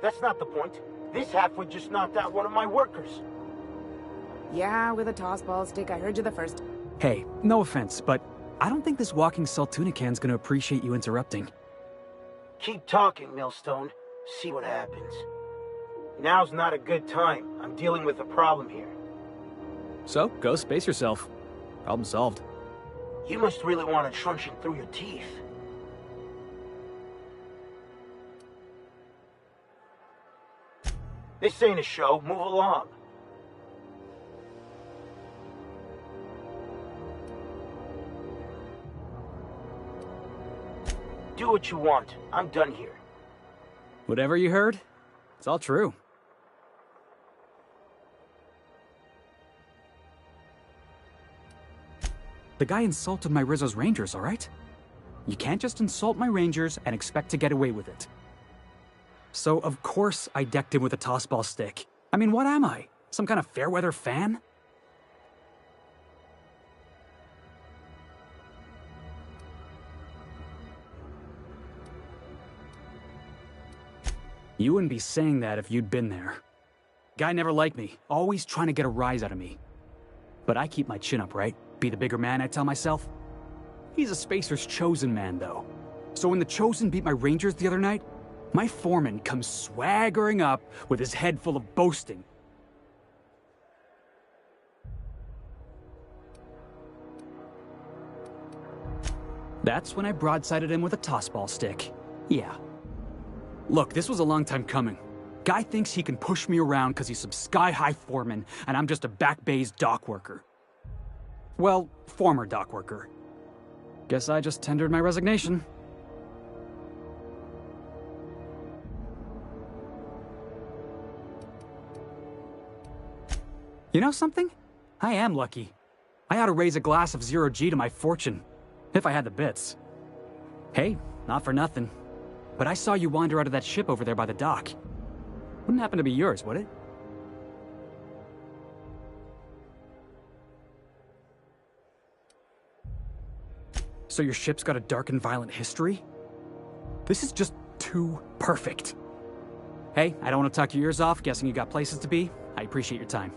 That's not the point. This halfwit just knocked out one of my workers. Yeah, with a toss-ball stick. I heard you the first. Hey, no offense, but I don't think this walking Saltunican's gonna appreciate you interrupting. Keep talking, Millstone. See what happens. Now's not a good time. I'm dealing with a problem here. So, go space yourself. Problem solved. You must really want it truncheon through your teeth. This ain't a show. Move along. Do what you want. I'm done here. Whatever you heard, it's all true. The guy insulted my Rizzo's Rangers, alright? You can't just insult my Rangers and expect to get away with it. So, of course, I decked him with a tossball stick. I mean, what am I? Some kind of fair-weather fan? You wouldn't be saying that if you'd been there. Guy never liked me, always trying to get a rise out of me. But I keep my chin up, right? Be the bigger man, I tell myself. He's a Spacer's chosen man, though. So when the Chosen beat my Rangers the other night, my foreman comes swaggering up with his head full of boasting. That's when I broadsided him with a tossball stick. Yeah. Look, this was a long time coming. Guy thinks he can push me around because he's some sky-high foreman, and I'm just a back bay's dock worker. Well, former dock worker. Guess I just tendered my resignation. You know something? I am lucky. I ought to raise a glass of zero-G to my fortune, if I had the bits. Hey, not for nothing, but I saw you wander out of that ship over there by the dock. Wouldn't happen to be yours, would it? So your ship's got a dark and violent history? This is just too perfect. Hey, I don't want to talk your ears off, guessing you got places to be. I appreciate your time.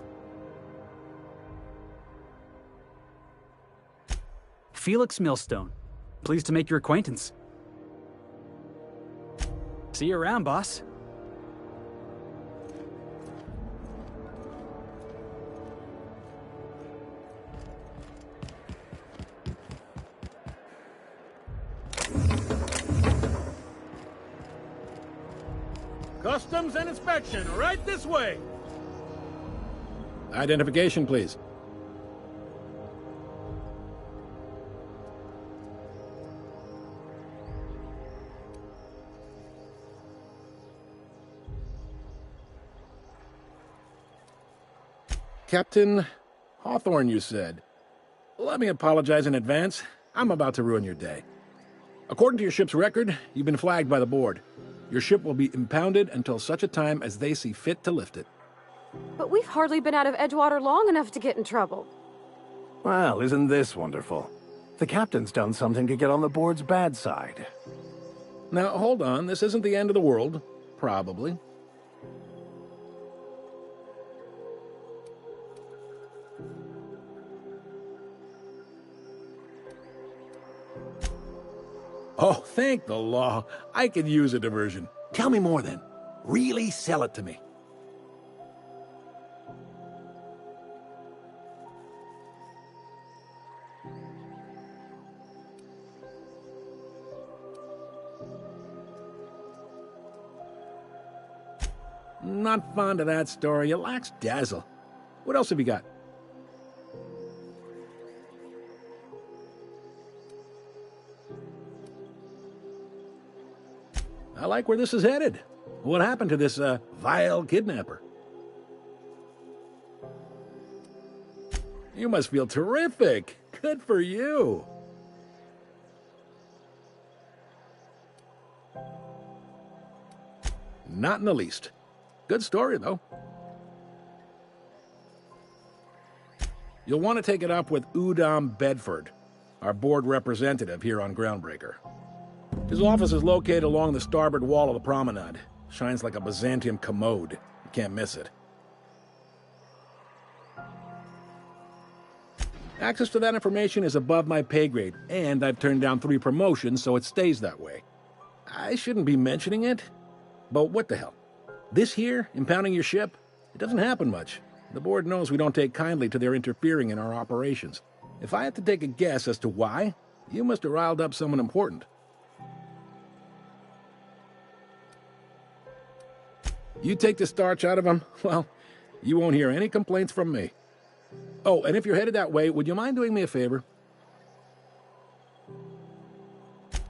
Felix Millstone. Pleased to make your acquaintance. See you around, boss. Customs and inspection, right this way. Identification, please. Captain Hawthorne, you said. Let me apologize in advance. I'm about to ruin your day. According to your ship's record, you've been flagged by the board. Your ship will be impounded until such a time as they see fit to lift it. But we've hardly been out of Edgewater long enough to get in trouble. Well, isn't this wonderful? The captain's done something to get on the board's bad side. Now, hold on. This isn't the end of the world. Probably. Oh, thank the law. I could use a diversion. Tell me more, then. Really sell it to me. Not fond of that story. It lacks dazzle. What else have you got? I like where this is headed. What happened to this, vile kidnapper? You must feel terrific. Good for you. Not in the least. Good story, though. You'll want to take it up with Udom Bedford, our board representative here on Groundbreaker. His office is located along the starboard wall of the promenade. Shines like a Byzantium commode. You can't miss it. Access to that information is above my pay grade, and I've turned down 3 promotions, so it stays that way. I shouldn't be mentioning it, but what the hell? This here, impounding your ship, it doesn't happen much. The board knows we don't take kindly to their interfering in our operations. If I had to take a guess as to why, you must have riled up someone important. You take the starch out of them, well, you won't hear any complaints from me. Oh, and if you're headed that way, would you mind doing me a favor?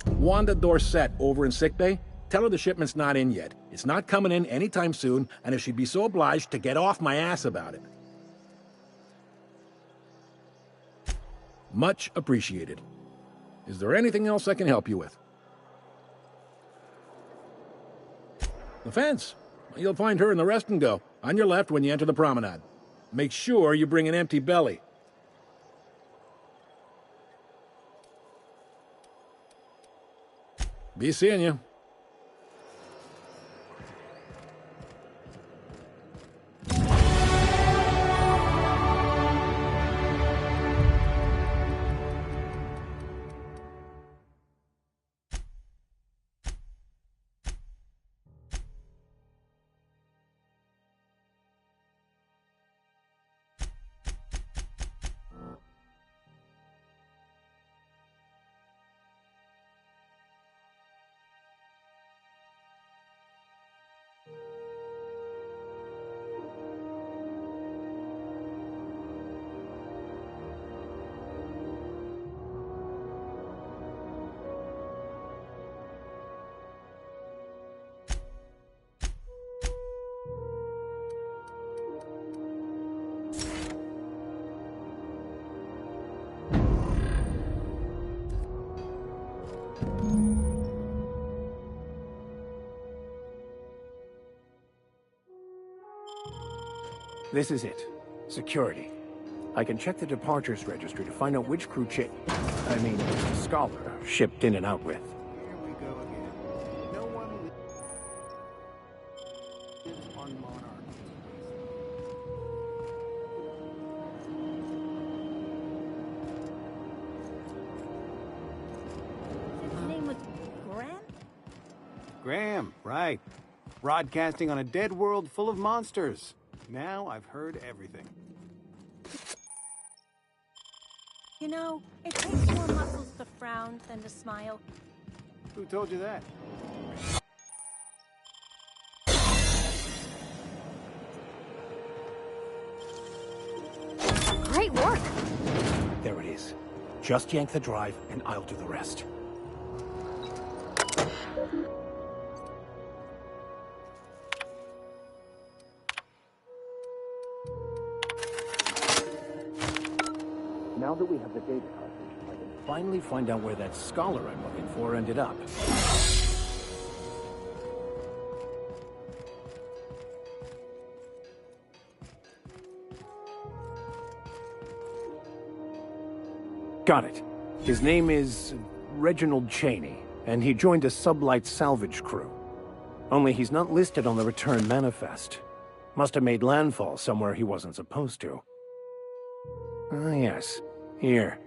Wanda Dorset over in sickbay, tell her the shipment's not in yet. It's not coming in anytime soon, and if she'd be so obliged to get off my ass about it. Much appreciated. Is there anything else I can help you with? The fence. You'll find her in the rest and go, on your left when you enter the promenade. Make sure you bring an empty belly. Be seeing you. This is it. Security. I can check the departures registry to find out which crew Scholar shipped in and out with. Here we go again. No one lives on Monarch. His name was Graham? Graham, right. Broadcasting on a dead world full of monsters. Now I've heard everything. You know, it takes more muscles to frown than to smile. Who told you that? Great work! There it is. Just yank the drive, and I'll do the rest. Now that we have the data cartridge, I can finally find out where that scholar I'm looking for ended up. Got it. His name is Reginald Cheney, and he joined a sublight salvage crew. Only he's not listed on the return manifest. Must have made landfall somewhere he wasn't supposed to. Ah, yes. Here.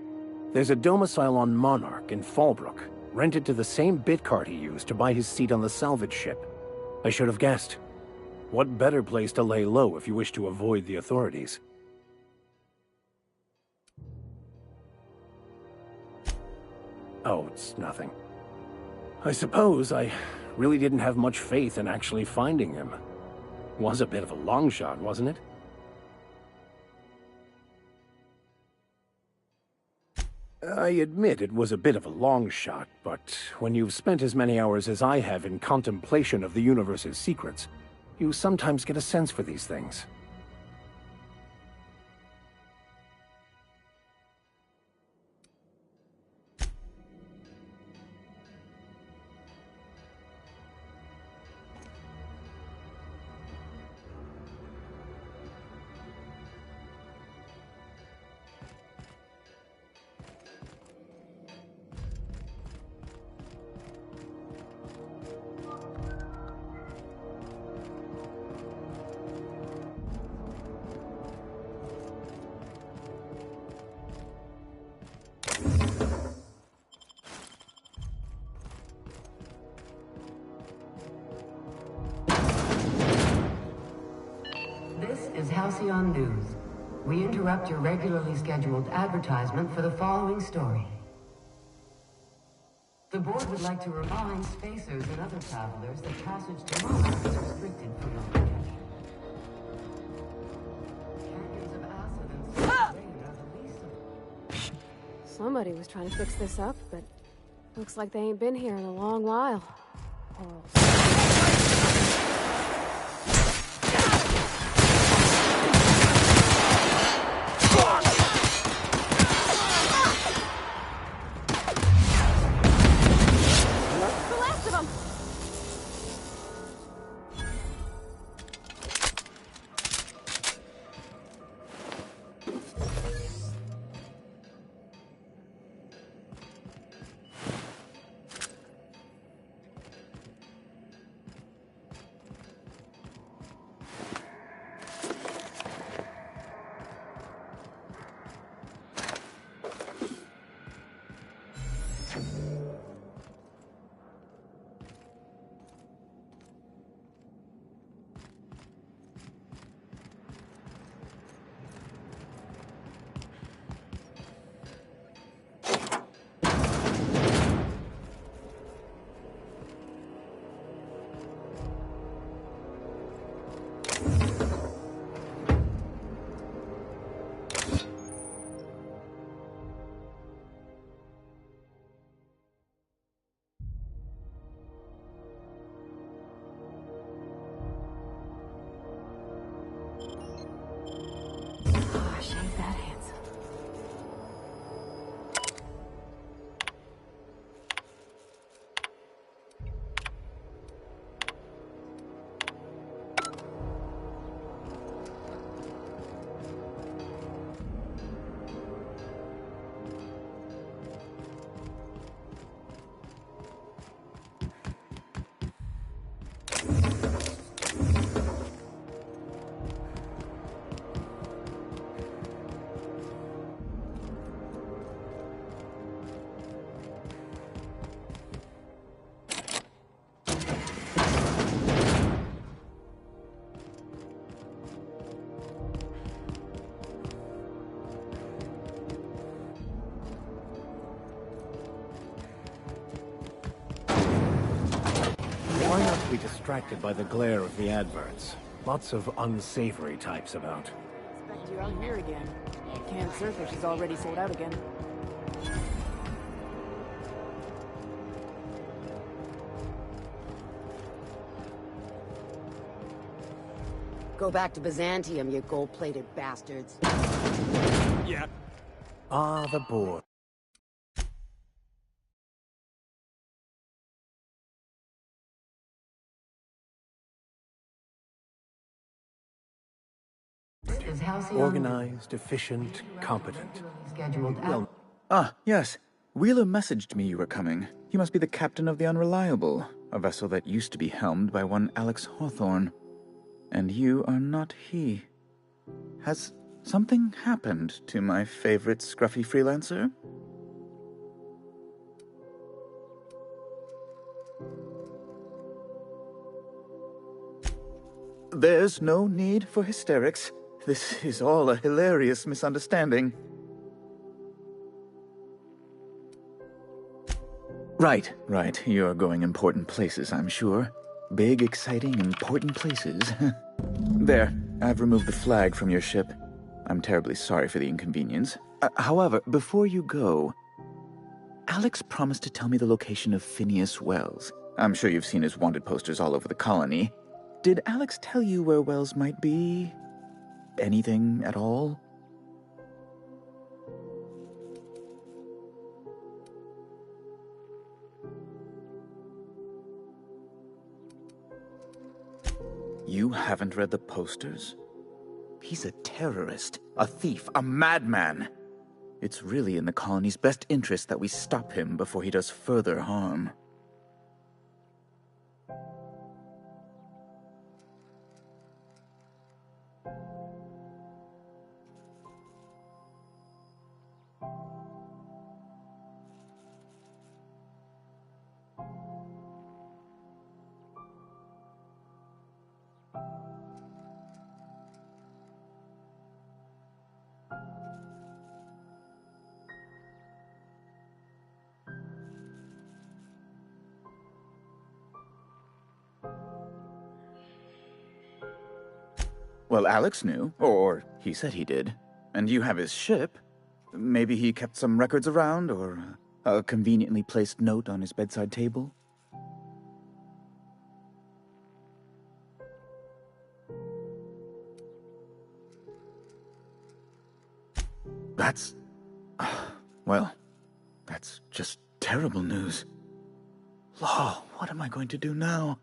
There's a domicile on Monarch in Fallbrook, rented to the same bit card he used to buy his seat on the salvage ship. I should have guessed. What better place to lay low if you wish to avoid the authorities? Oh, it's nothing. I suppose I really didn't have much faith in actually finding him. Was a bit of a long shot, wasn't it? I admit it was a bit of a long shot, but when you've spent as many hours as I have in contemplation of the universe's secrets, you sometimes get a sense for these things. Halcyon News. We interrupt your regularly scheduled advertisement for the following story. The board would like to remind spacers and other travelers that passage to Mars is restricted for non-protection. Canyons of acid and salt rain are the least of... Somebody was trying to fix this up, but looks like they ain't been here in a long while. Oh. Try not to be distracted by the glare of the adverts. Lots of unsavory types about. Expect you out here again. Canned surfish is already sold out again. Go back to Byzantium, you gold-plated bastards. Yeah. Ah, the board. Organized, efficient, competent. Well, Ah, yes. Wheeler messaged me you were coming. He must be the captain of the Unreliable, a vessel that used to be helmed by one Alex Hawthorne. And you are not he. Has something happened to my favorite scruffy freelancer? There's no need for hysterics. This is all a hilarious misunderstanding. Right. You're going important places, I'm sure. Big, exciting, important places. There, I've removed the flag from your ship. I'm terribly sorry for the inconvenience. However, before you go, Alex promised to tell me the location of Phineas Wells. I'm sure you've seen his wanted posters all over the colony. Did Alex tell you where Wells might be? Anything at all? You haven't read the posters? He's a terrorist, a thief, a madman. It's really in the colony's best interest that we stop him before he does further harm. Well, Alex knew, or he said he did. And you have his ship. Maybe he kept some records around, or a conveniently placed note on his bedside table? That's... well, that's just terrible news. Law, what am I going to do now?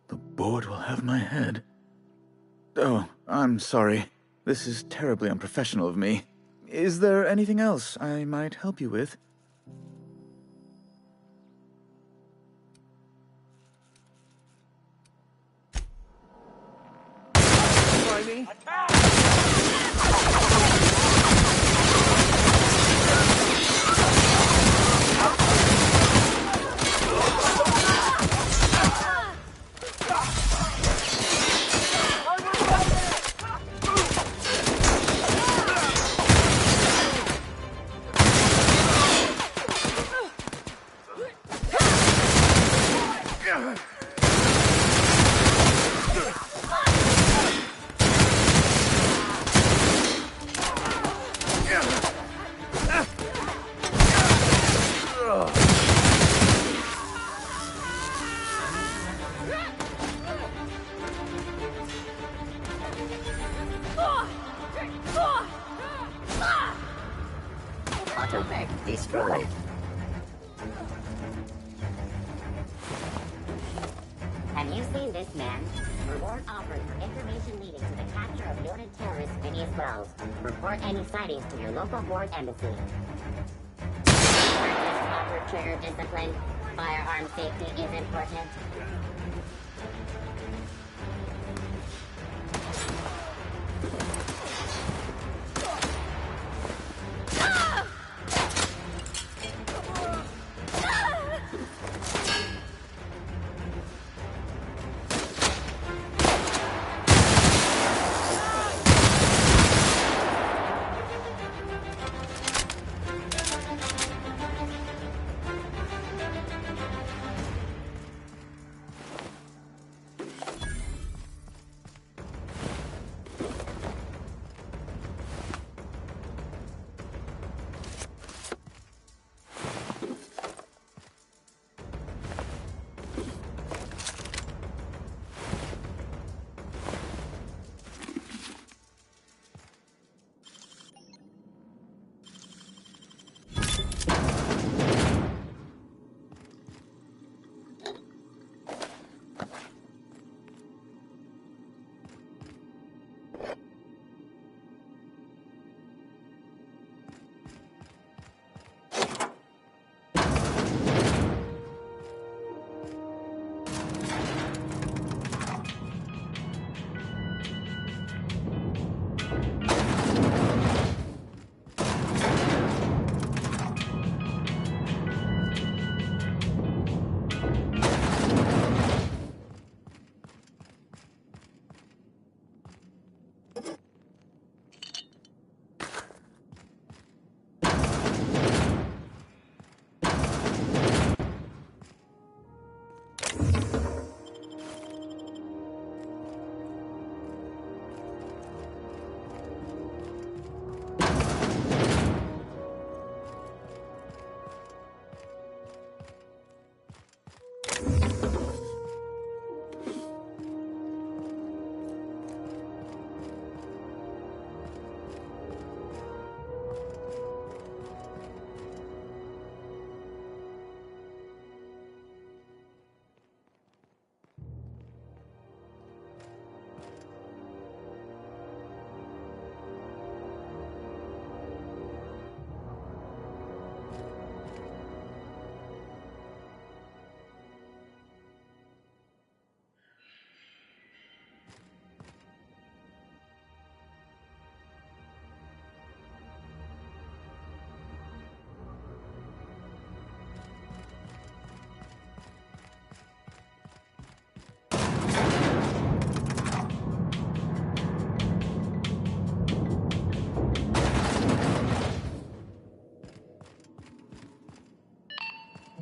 The board will have my head. Oh, I'm sorry. This is terribly unprofessional of me. Is there anything else I might help you with? Destroyed. Have you seen this man? Reward offered for information leading to the capture of noted terrorist Phineas Wells. Report any sightings to your local board embassy. Proper trigger discipline. Firearm safety is important.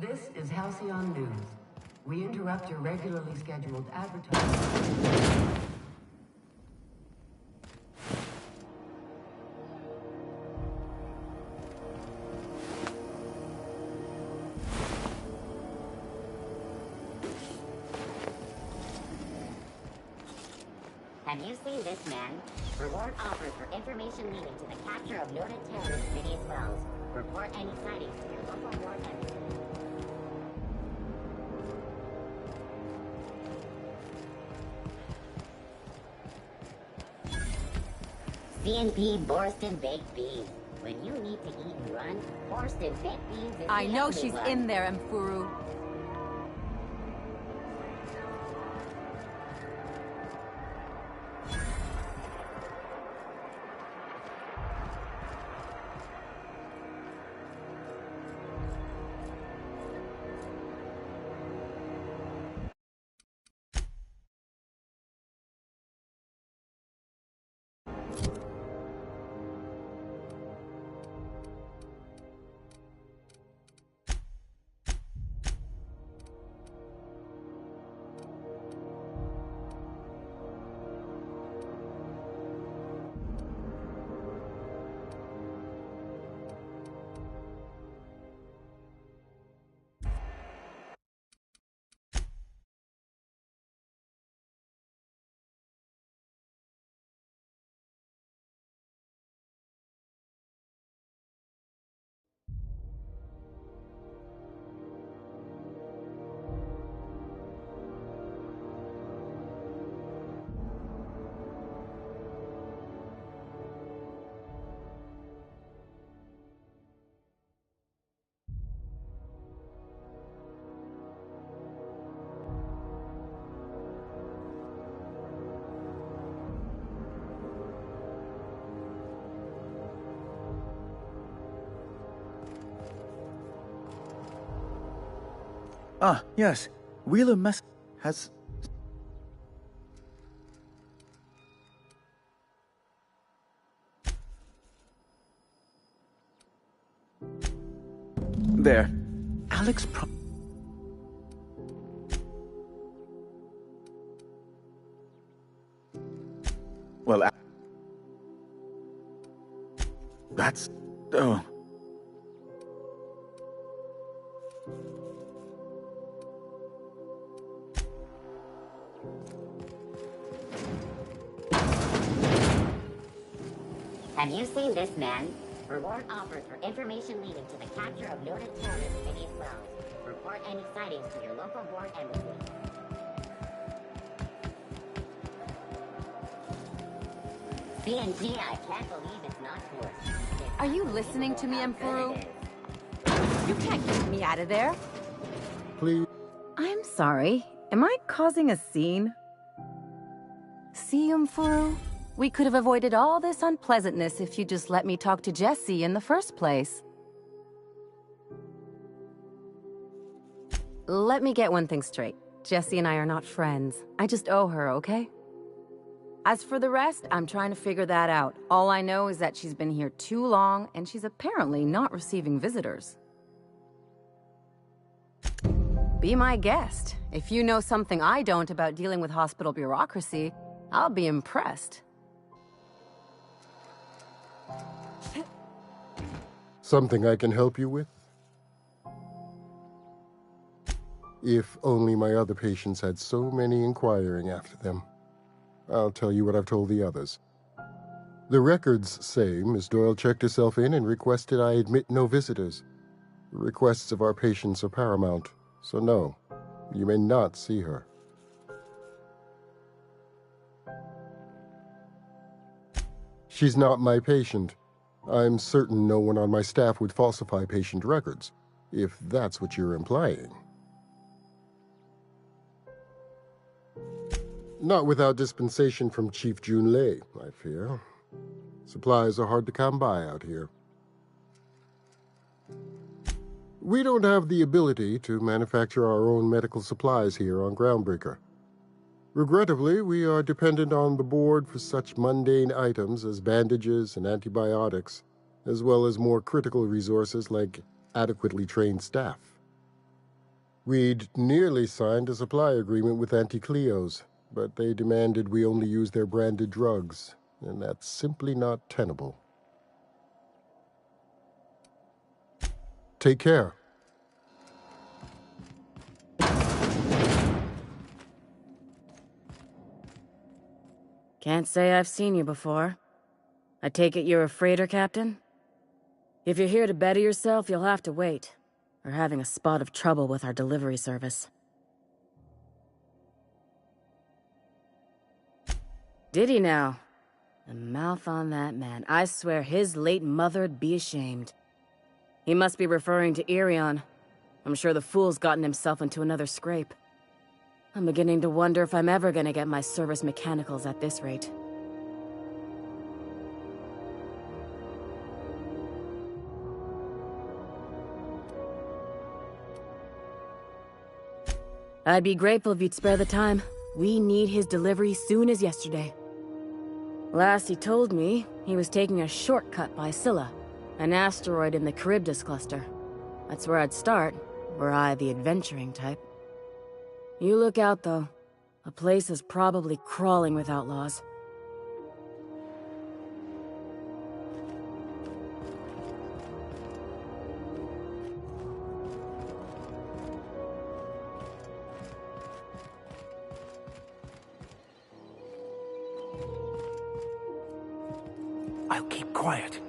This is Halcyon News. We interrupt your regularly scheduled advertising. Have you seen this man? Reward offered for information leading to the capture of noted terrorist Phineas Wells. Report any sightings to your local ward embassy. CNP Borston Baked Beans. When you need to eat and run, Borston Baked Beans is I the know only she's one. in there, Mfuru. Ah, yes. Wheeler Mess has... There. Alex Well, that's... Oh. Have you seen this man? Reward offered for information leading to the capture of noted terrorist Phineas Wells. Report any sightings to your local ward embassy. BNG, I can't believe it's not forced. Are you listening to me, Mfuru? You can't get me out of there. Please. I'm sorry. Am I causing a scene? See, Mfuru? We could have avoided all this unpleasantness if you just let me talk to Jessie in the first place. Let me get one thing straight. Jessie and I are not friends. I just owe her, okay? As for the rest, I'm trying to figure that out. All I know is that she's been here too long, and she's apparently not receiving visitors. Be my guest. If you know something I don't about dealing with hospital bureaucracy, I'll be impressed. Something I can help you with? If only my other patients had so many inquiring after them. I'll tell you what I've told the others. The records say Miss Doyle checked herself in and requested I admit no visitors. The requests of our patients are paramount, so no, you may not see her. She's not my patient. I'm certain no one on my staff would falsify patient records, if that's what you're implying. Not without dispensation from Chief Junlei, I fear. Supplies are hard to come by out here. We don't have the ability to manufacture our own medical supplies here on Groundbreaker. Regrettably, we are dependent on the board for such mundane items as bandages and antibiotics, as well as more critical resources like adequately trained staff. We'd nearly signed a supply agreement with Anti-Cleos, but they demanded we only use their branded drugs, and that's simply not tenable. Take care. Can't say I've seen you before. I take it you're a freighter captain? If you're here to better yourself, you'll have to wait. We're having a spot of trouble with our delivery service. Did he now? The mouth on that man. I swear his late mother'd be ashamed. He must be referring to Irion. I'm sure the fool's gotten himself into another scrape. I'm beginning to wonder if I'm ever gonna get my service mechanicals at this rate. I'd be grateful if you'd spare the time. We need his delivery soon as yesterday. Last he told me, he was taking a shortcut by Scylla, an asteroid in the Charybdis cluster. That's where I'd start, were I the adventuring type. You look out, though. The place is probably crawling with outlaws. I'll keep quiet.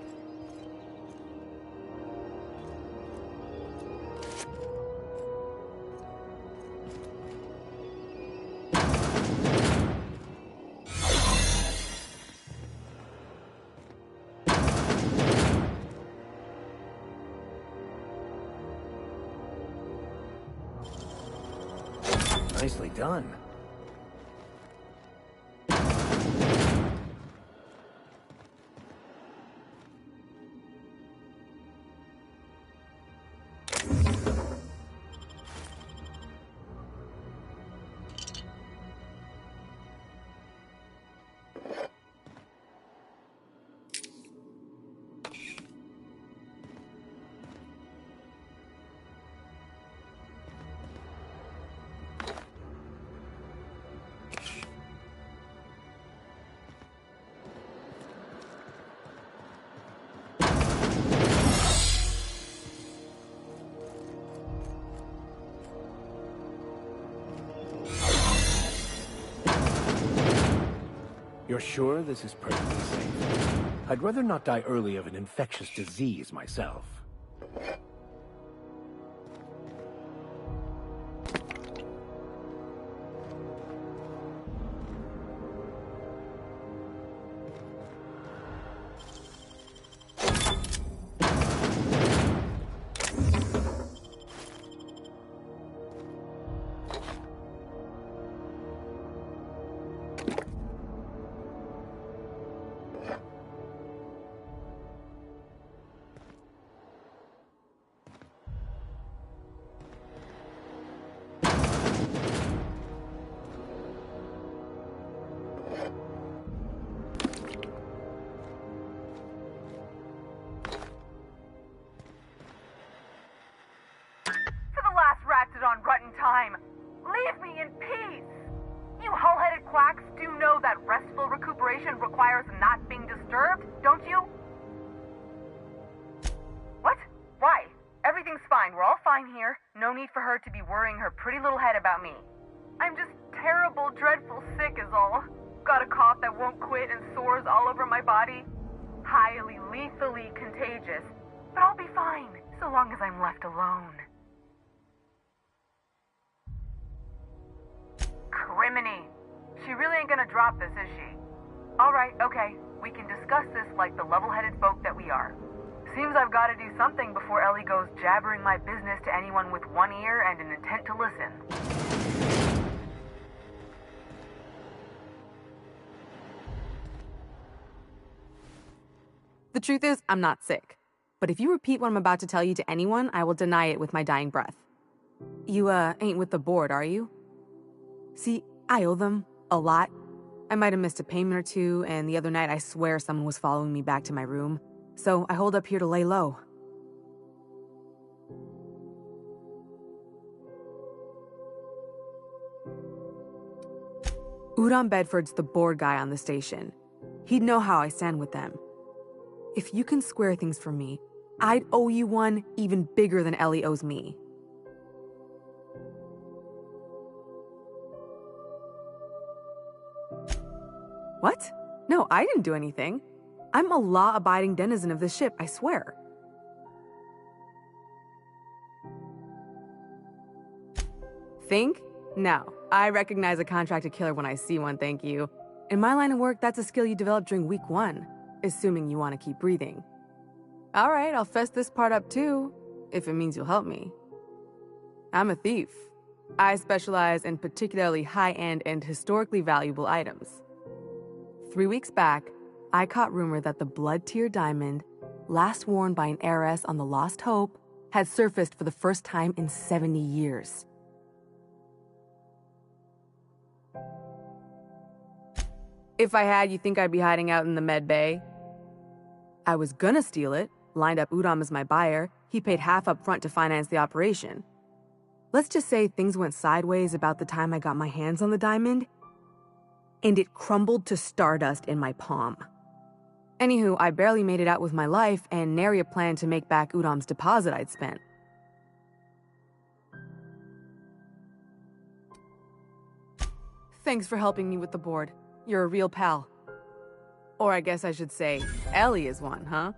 Nicely done. You're sure this is perfectly safe? I'd rather not die early of an infectious disease myself. on Rutton time. Leave me in peace! You hull-headed quacks do know that restful recuperation requires not being disturbed, don't you? What? Why? Everything's fine. We're all fine here. No need for her to be worrying her pretty little head about me. I'm just terrible, dreadful sick is all. Got a cough that won't quit and sores all over my body. Highly, lethally contagious. But I'll be fine, so long as I'm left alone. Criminy. She really ain't gonna drop this, is she? Alright, okay. We can discuss this like the level-headed folk that we are. Seems I've got to do something before Ellie goes jabbering my business to anyone with one ear and an intent to listen. The truth is, I'm not sick. But if you repeat what I'm about to tell you to anyone, I will deny it with my dying breath. You, ain't with the board, are you? See, I owe them a lot. I might have missed a payment or two, and the other night I swear someone was following me back to my room. So I hold up here to lay low. Udon Bedford's the board guy on the station. He'd know how I stand with them. If you can square things for me, I'd owe you one even bigger than Ellie owes me. What? No, I didn't do anything. I'm a law-abiding denizen of this ship, I swear. Think? No. I recognize a contracted killer when I see one, thank you. In my line of work, that's a skill you develop during week 1, assuming you want to keep breathing. All right, I'll fess this part up too, if it means you'll help me. I'm a thief. I specialize in particularly high-end and historically valuable items. 3 weeks back, I caught rumor that the Blood Tear diamond, last worn by an heiress on the Lost Hope, had surfaced for the first time in 70 years. If I had, you think I'd be hiding out in the med bay? I was gonna steal it, lined up Udom as my buyer. He paid half up front to finance the operation. Let's just say things went sideways about the time I got my hands on the diamond, and it crumbled to stardust in my palm. Anywho, I barely made it out with my life, and nary a plan to make back Udom's deposit I'd spent. Thanks for helping me with the board. You're a real pal. Or I guess I should say, Ellie is one, huh?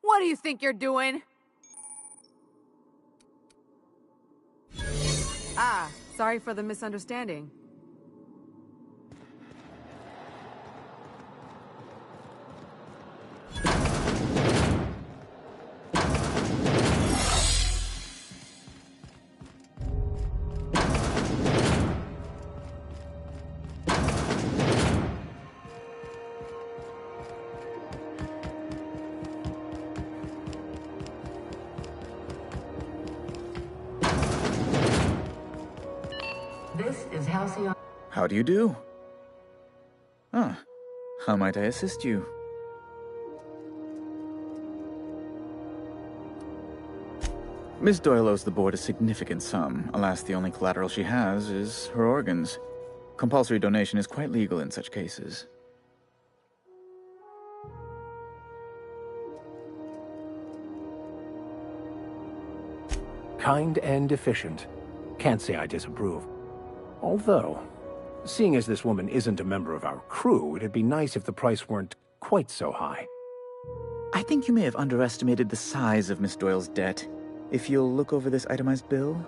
What do you think you're doing? Ah, sorry for the misunderstanding. This is Halcyon. How do you do? Ah, how might I assist you? Miss Doyle owes the board a significant sum. Alas, the only collateral she has is her organs. Compulsory donation is quite legal in such cases. Kind and efficient. Can't say I disapprove. Although, seeing as this woman isn't a member of our crew, it'd be nice if the price weren't quite so high. I think you may have underestimated the size of Miss Doyle's debt. If you'll look over this itemized bill.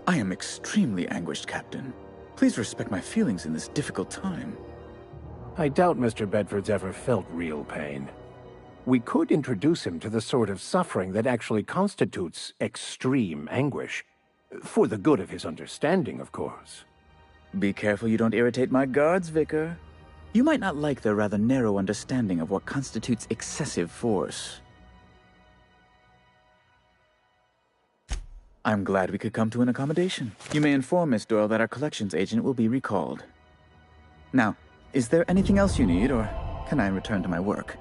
I am extremely anguished, Captain. Please respect my feelings in this difficult time. I doubt Mr. Bedford's ever felt real pain. We could introduce him to the sort of suffering that actually constitutes extreme anguish. For the good of his understanding, of course. Be careful you don't irritate my guards, Vicar. You might not like their rather narrow understanding of what constitutes excessive force. I'm glad we could come to an accommodation. You may inform Miss Doyle that our collections agent will be recalled. Now, is there anything else you need, or can I return to my work?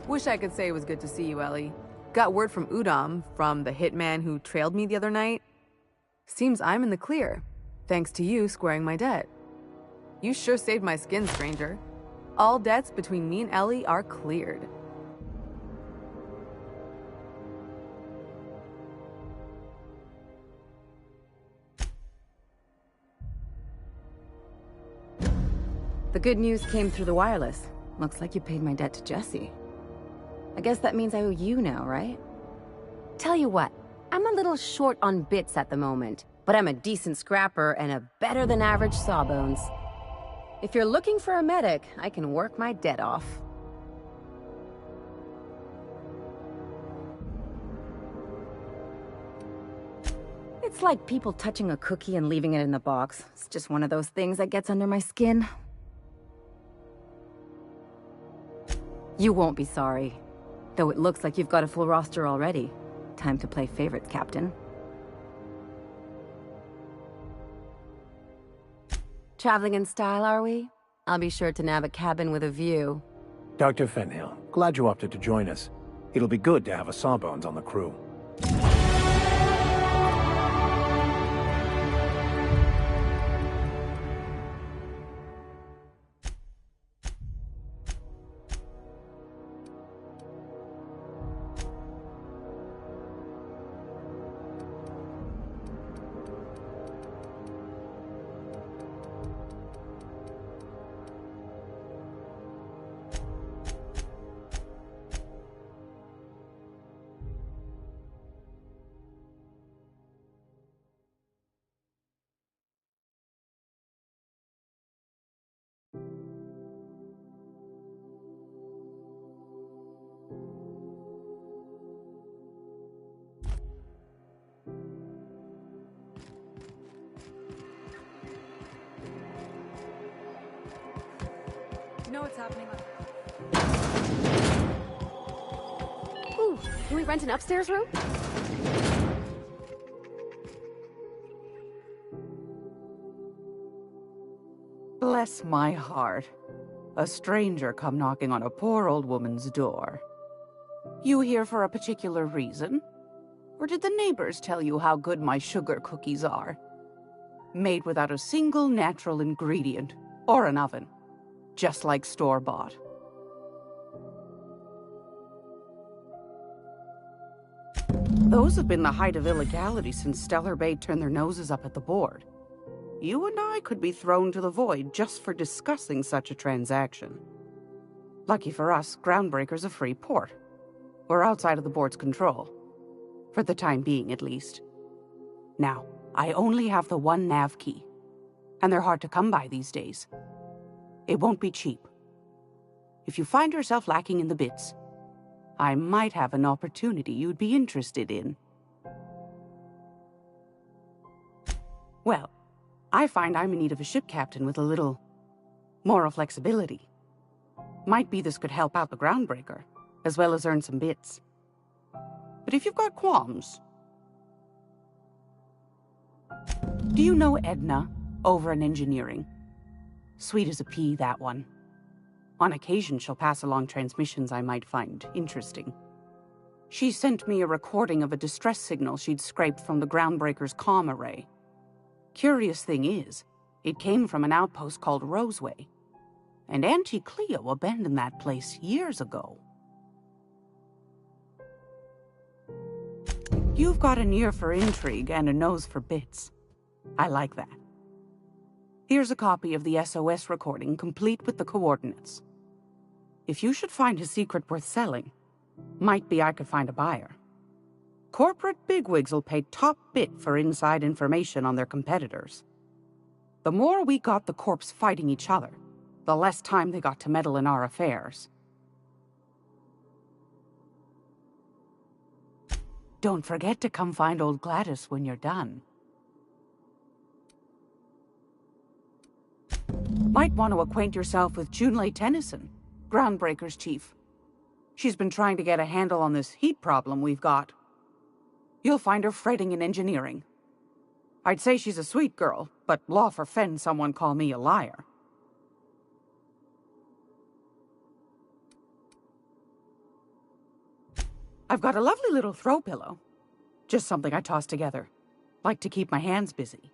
Wish I could say it was good to see you, Ellie. Got word from Udom, from the hitman who trailed me the other night. Seems I'm in the clear, thanks to you squaring my debt. You sure saved my skin, stranger. All debts between me and Ellie are cleared. The good news came through the wireless. Looks like you paid my debt to Jesse. I guess that means I owe you now, right? Tell you what, I'm a little short on bits at the moment, but I'm a decent scrapper and a better-than-average sawbones. If you're looking for a medic, I can work my debt off. It's like people touching a cookie and leaving it in the box. It's just one of those things that gets under my skin. You won't be sorry. Though it looks like you've got a full roster already. Time to play favorites, Captain. Traveling in style, are we? I'll be sure to nab a cabin with a view. Dr. Fenhill, glad you opted to join us. It'll be good to have a Sawbones on the crew. You know what's happening on... Ooh, can we rent an upstairs room? Bless my heart. A stranger come knocking on a poor old woman's door. You here for a particular reason? Or did the neighbors tell you how good my sugar cookies are? Made without a single natural ingredient, or an oven. Just like store-bought. Those have been the height of illegality since Stellar Bay turned their noses up at the board. You and I could be thrown to the void just for discussing such a transaction. Lucky for us, Groundbreaker's a free port. We're outside of the board's control. For the time being, at least. Now, I only have the one nav key. And they're hard to come by these days. It won't be cheap. If you find yourself lacking in the bits, I might have an opportunity you'd be interested in. Well, I find I'm in need of a ship captain with a little moral flexibility. Might be this could help out the Groundbreaker, as well as earn some bits. But if you've got qualms... Do you know Edna, over in engineering? Sweet as a pea, that one. On occasion, she'll pass along transmissions I might find interesting. She sent me a recording of a distress signal she'd scraped from the Groundbreaker's comm array. Curious thing is, it came from an outpost called Roseway. And Auntie Cleo abandoned that place years ago. You've got an ear for intrigue and a nose for bits. I like that. Here's a copy of the SOS recording, complete with the coordinates. If you should find his secret worth selling, might be I could find a buyer. Corporate bigwigs will pay top bit for inside information on their competitors. The more we got the corps fighting each other, the less time they got to meddle in our affairs. Don't forget to come find old Gladys when you're done. Might want to acquaint yourself with Junlei Tennyson, Groundbreaker's chief. She's been trying to get a handle on this heat problem we've got. You'll find her fretting in engineering. I'd say she's a sweet girl, but law forfend someone call me a liar. I've got a lovely little throw pillow. Just something I toss together. Like to keep my hands busy.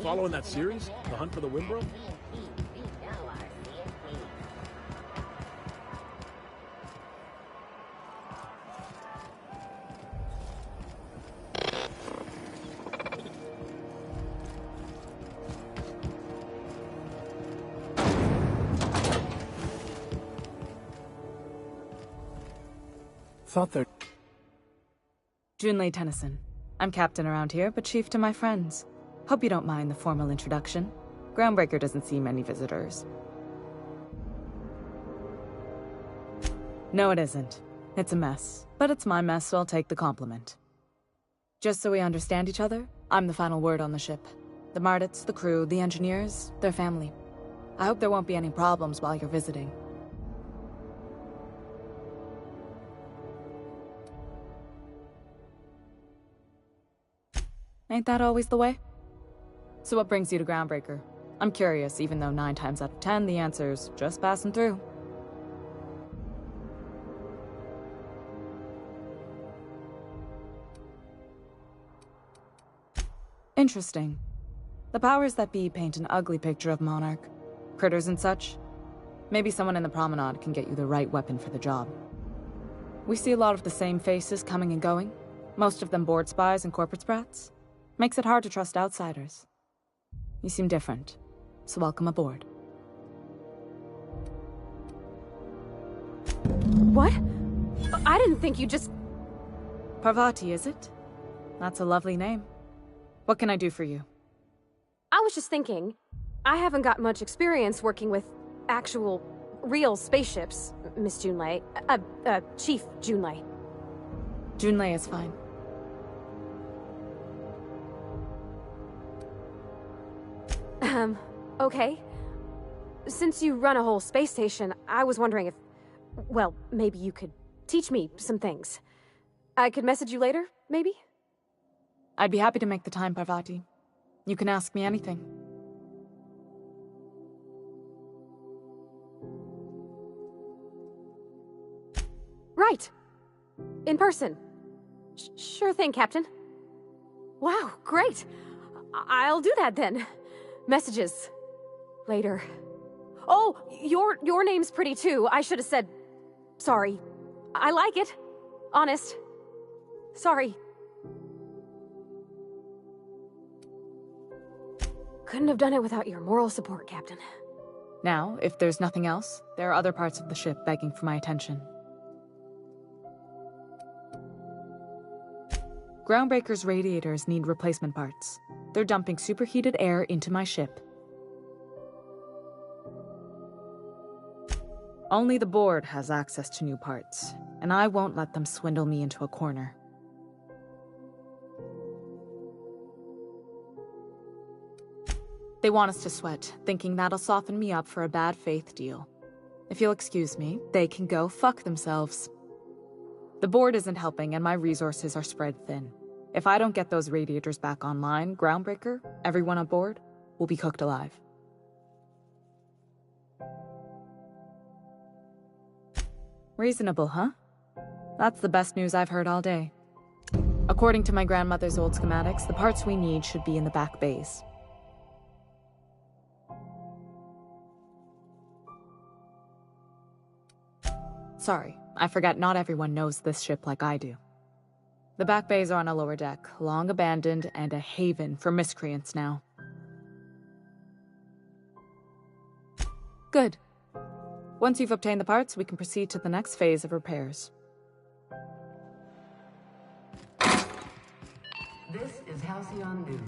following that series? The Hunt for the Wimbrel? Thought there... Junlei Tennyson. I'm captain around here, but chief to my friends. Hope you don't mind the formal introduction. Groundbreaker doesn't see many visitors. No, it isn't. It's a mess. But it's my mess, so I'll take the compliment. Just so we understand each other, I'm the final word on the ship. The Mardits, the crew, the engineers, their family. I hope there won't be any problems while you're visiting. Ain't that always the way? So what brings you to Groundbreaker? I'm curious, even though 9 times out of 10 the answer's just passing through. Interesting. The powers that be paint an ugly picture of Monarch. Critters and such. Maybe someone in the promenade can get you the right weapon for the job. We see a lot of the same faces coming and going. Most of them board spies and corporate sprats. Makes it hard to trust outsiders. You seem different, so welcome aboard. What? I didn't think you just... Parvati, is it? That's a lovely name. What can I do for you? I was just thinking, I haven't got much experience working with actual, real spaceships, Miss Junlei. Chief Junlei. Junlei is fine. Okay. Since you run a whole space station, I was wondering if... Well, maybe you could teach me some things. I could message you later, maybe? I'd be happy to make the time, Parvati. You can ask me anything. Right. In person. Sure thing, Captain. Wow, great. I'll do that then. Messages. Later. Oh, your name's pretty too. I should have said... Sorry. I like it. Honest. Sorry. Couldn't have done it without your moral support, Captain. Now, if there's nothing else, there are other parts of the ship begging for my attention. Groundbreaker's radiators need replacement parts. They're dumping superheated air into my ship. Only the board has access to new parts, and I won't let them swindle me into a corner. They want us to sweat, thinking that'll soften me up for a bad faith deal. If you'll excuse me, they can go fuck themselves. The board isn't helping, and my resources are spread thin. If I don't get those radiators back online, Groundbreaker, everyone aboard, will be cooked alive. Reasonable, huh? That's the best news I've heard all day. According to my grandmother's old schematics, the parts we need should be in the back bays. Sorry, I forgot not everyone knows this ship like I do. The back bays are on a lower deck, long abandoned and a haven for miscreants now. Good. Once you've obtained the parts, we can proceed to the next phase of repairs. This is Halcyon News.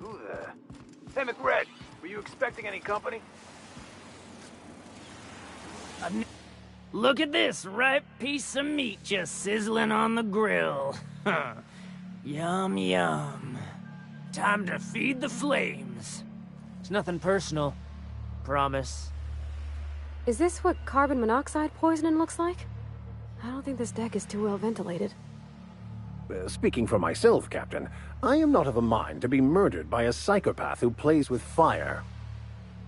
Who the... Hey, McRed, were you expecting any company? Look at this ripe piece of meat just sizzling on the grill. Yum, yum. Time to feed the flames. It's nothing personal. Promise. Is this what carbon monoxide poisoning looks like? I don't think this deck is too well ventilated. Speaking for myself, Captain, I am not of a mind to be murdered by a psychopath who plays with fire.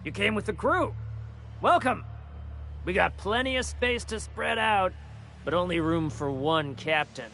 You came with the crew. Welcome. We got plenty of space to spread out, but only room for one captain.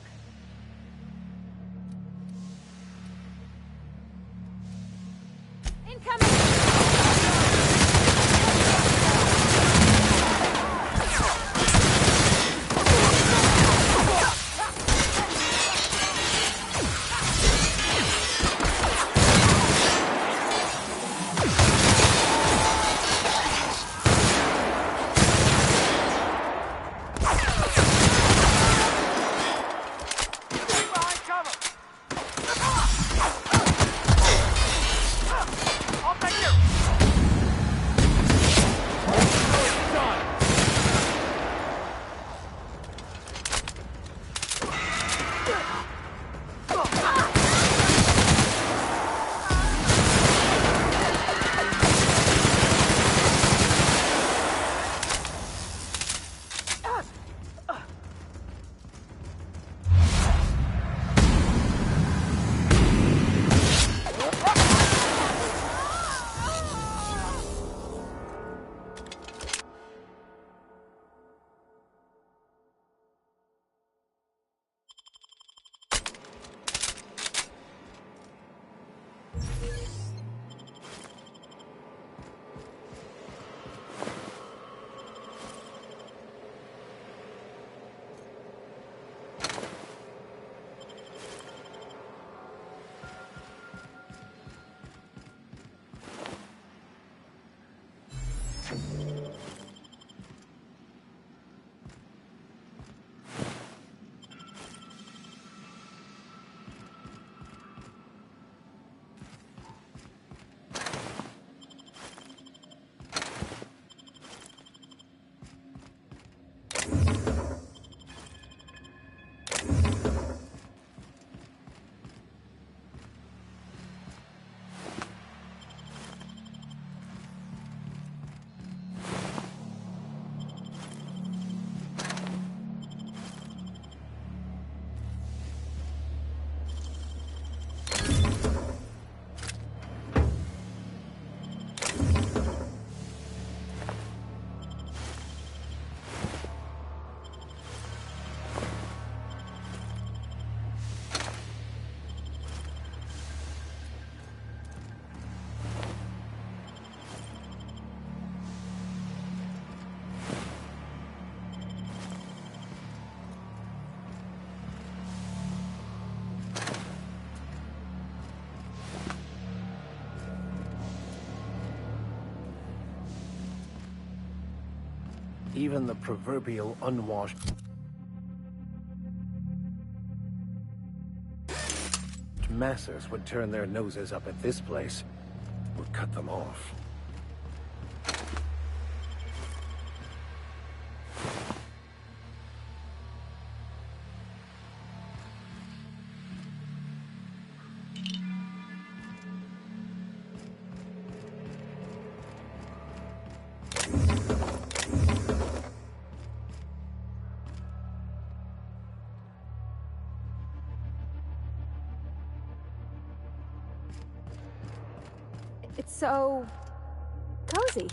Even the proverbial unwashed masses would turn their noses up at this place, would cut them off. It's so cozy.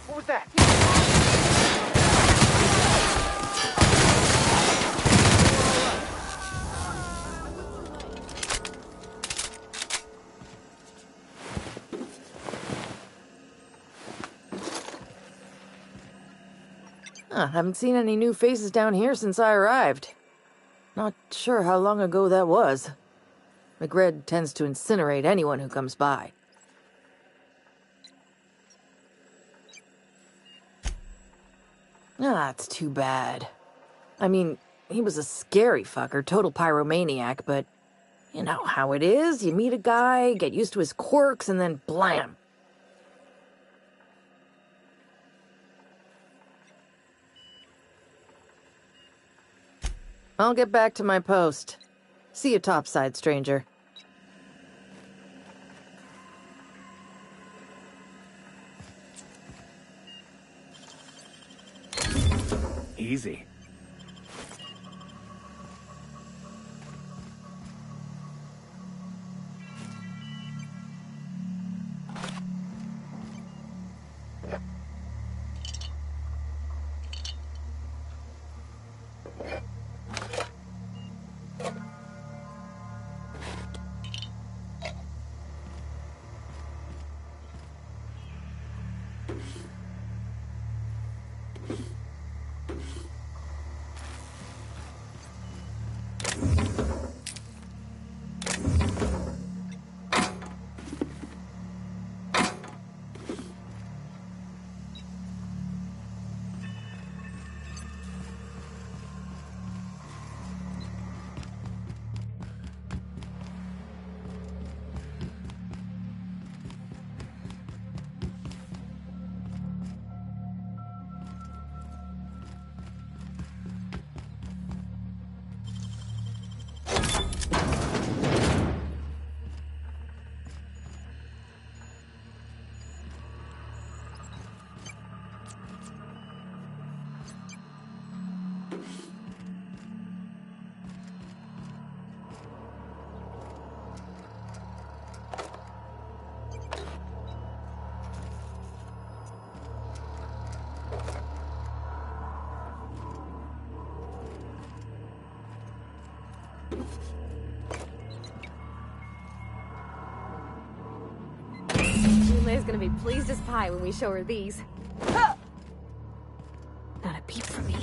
What was that? Haven't seen any new faces down here since I arrived. Not sure how long ago that was. McRed tends to incinerate anyone who comes by. It's too bad. I mean, he was a scary fucker, total pyromaniac, but you know how it is. You meet a guy, get used to his quirks, and then blam. I'll get back to my post. See you topside, stranger. Easy. Julia's gonna be pleased as pie when we show her these. Not a peep from me.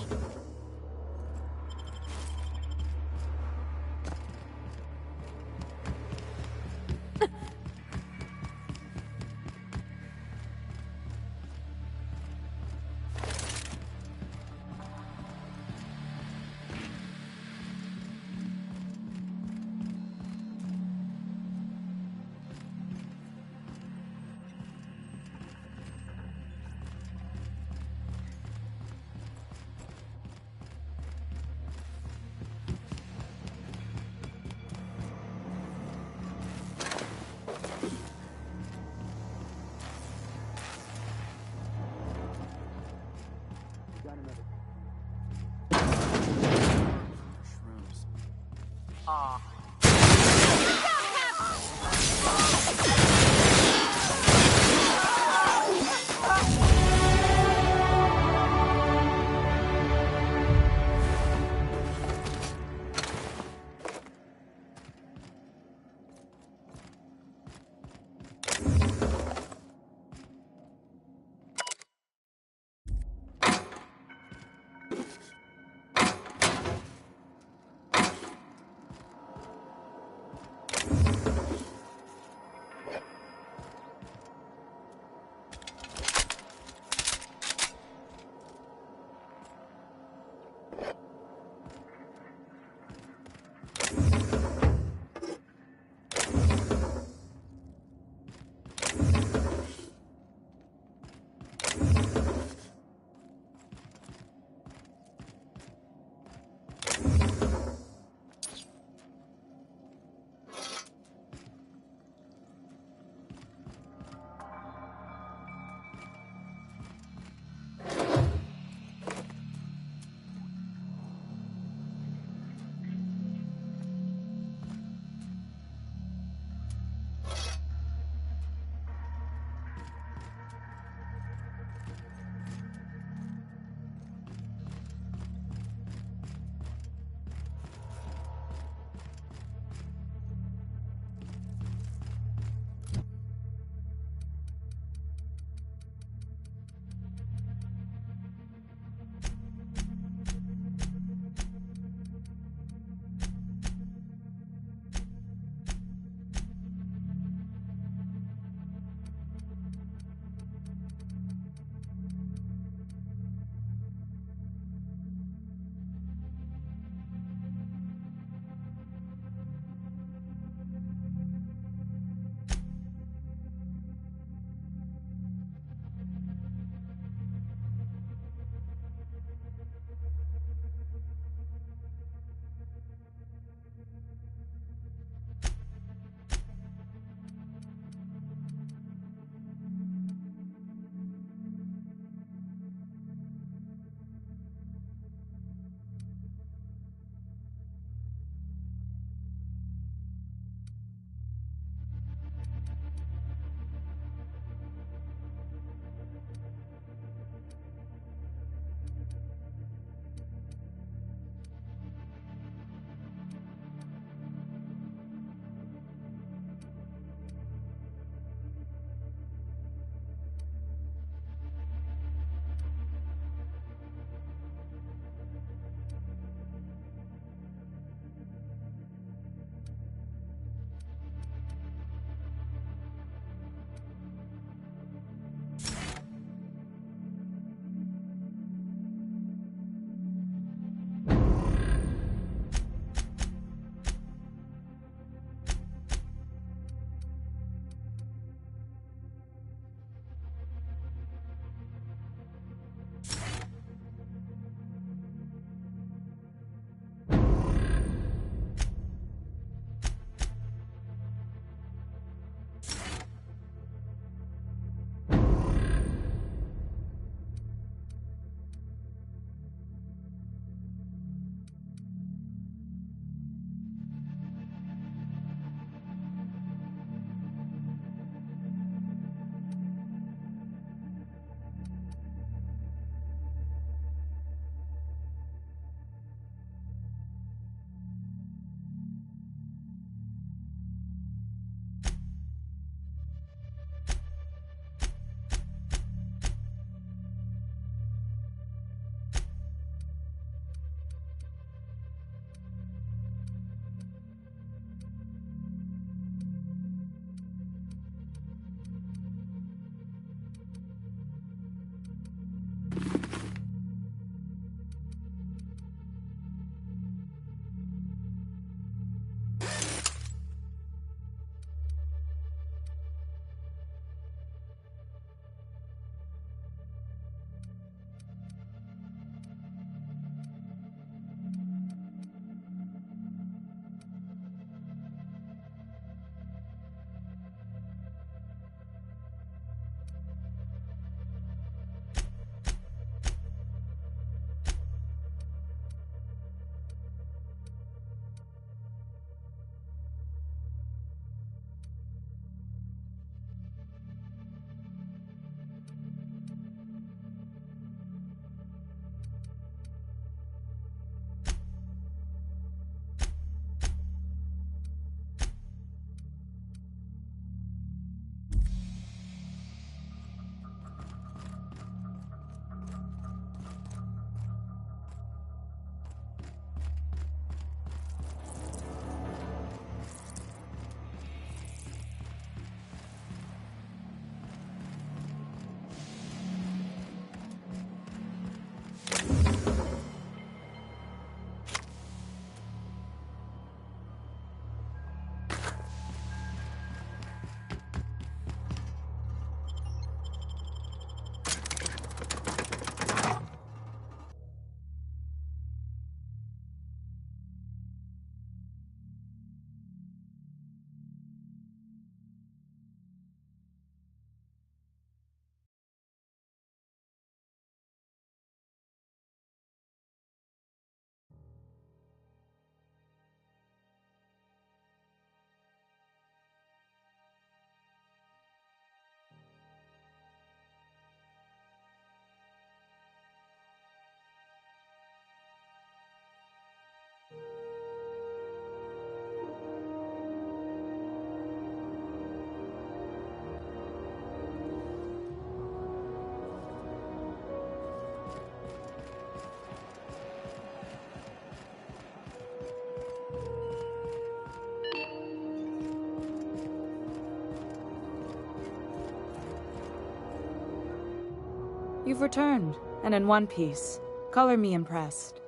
You've returned, and in one piece. Color me impressed.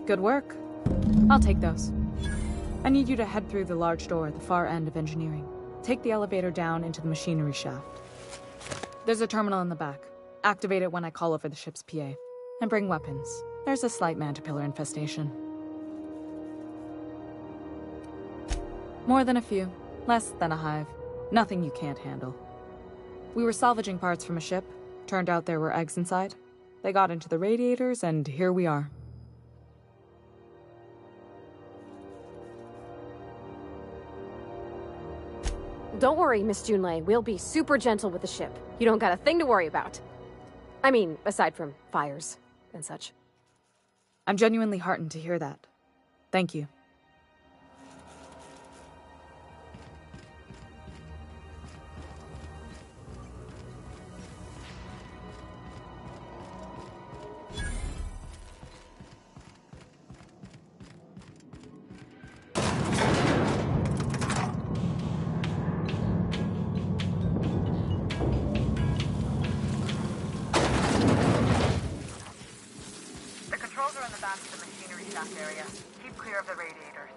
Good work. I'll take those. I need you to head through the large door at the far end of engineering. Take the elevator down into the machinery shaft. There's a terminal in the back. Activate it when I call over the ship's PA. And bring weapons. There's a slight mantipillar infestation. More than a few. Less than a hive. Nothing you can't handle. We were salvaging parts from a ship. Turned out there were eggs inside. They got into the radiators, and here we are. Don't worry, Miss Junlei. We'll be super gentle with the ship. You don't got a thing to worry about. I mean, aside from fires and such. I'm genuinely heartened to hear that. Thank you. Area. Keep clear of the radiators.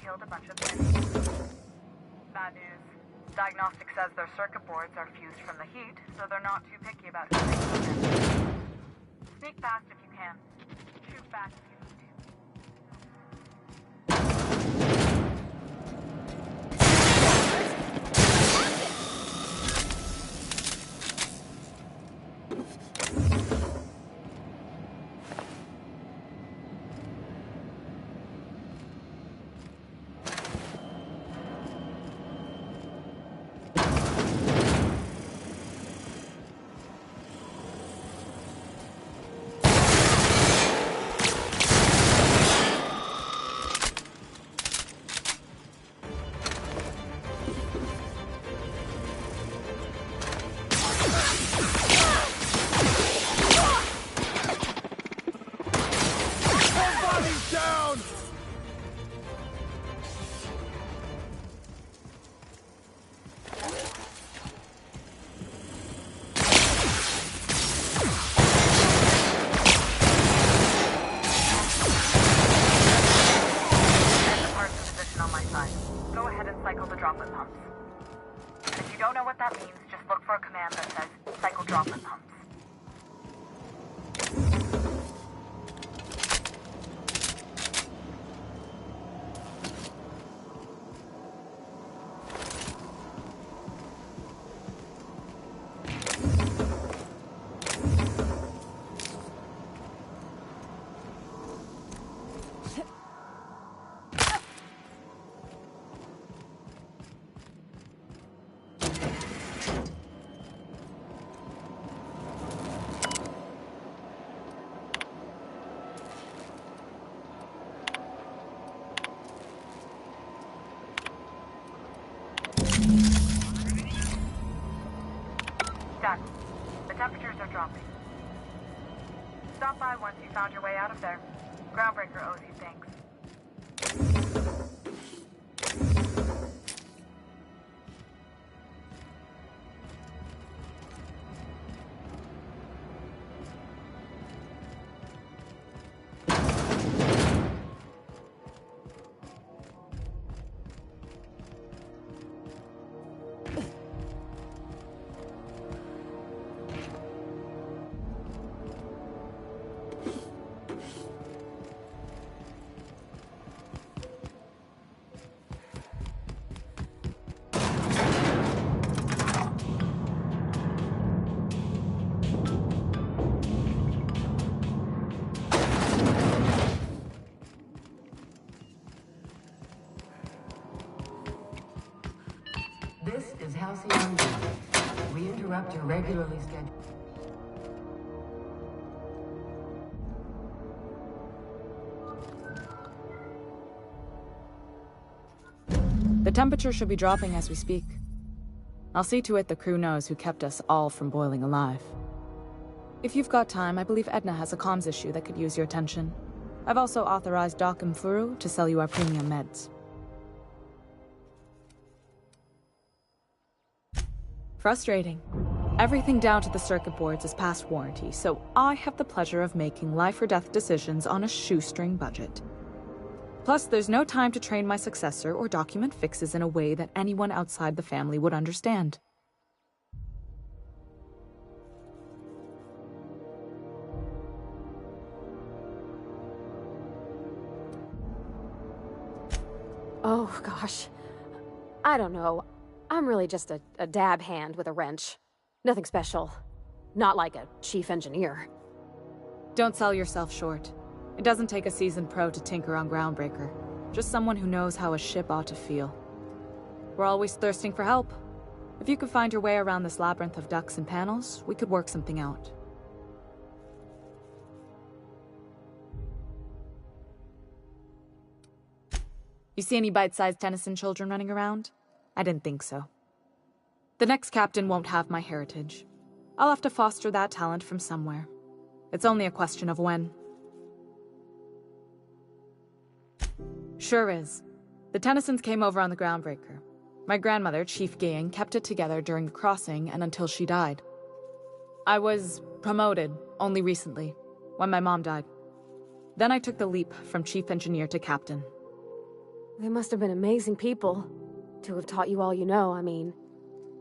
Killed a bunch of enemies. Bad news. Diagnostic says their circuit boards are fused from the heat, so they're not too picky about who they put in. Sneak fast if you can. Shoot back if you need to. Temperatures are dropping. Stop by once you found your way out of there. Groundbreaker owes you thanks. This is Halcyon News. We interrupt your regularly scheduled... The temperature should be dropping as we speak. I'll see to it the crew knows who kept us all from boiling alive. If you've got time, I believe Edna has a comms issue that could use your attention. I've also authorized Doc and Furu to sell you our premium meds. Frustrating. Everything down to the circuit boards is past warranty, so I have the pleasure of making life or death decisions on a shoestring budget. Plus, there's no time to train my successor or document fixes in a way that anyone outside the family would understand. Oh, gosh. I don't know. I'm really just a dab hand with a wrench. Nothing special. Not like a chief engineer. Don't sell yourself short. It doesn't take a seasoned pro to tinker on Groundbreaker. Just someone who knows how a ship ought to feel. We're always thirsting for help. If you could find your way around this labyrinth of ducts and panels, we could work something out. You see any bite-sized Tennyson children running around? I didn't think so. The next captain won't have my heritage. I'll have to foster that talent from somewhere. It's only a question of when. Sure is. The Tennysons came over on the Groundbreaker. My grandmother, Chief Gayan, kept it together during the crossing and until she died. I was promoted only recently, when my mom died. Then I took the leap from chief engineer to captain. They must have been amazing people to have taught you all you know, I mean,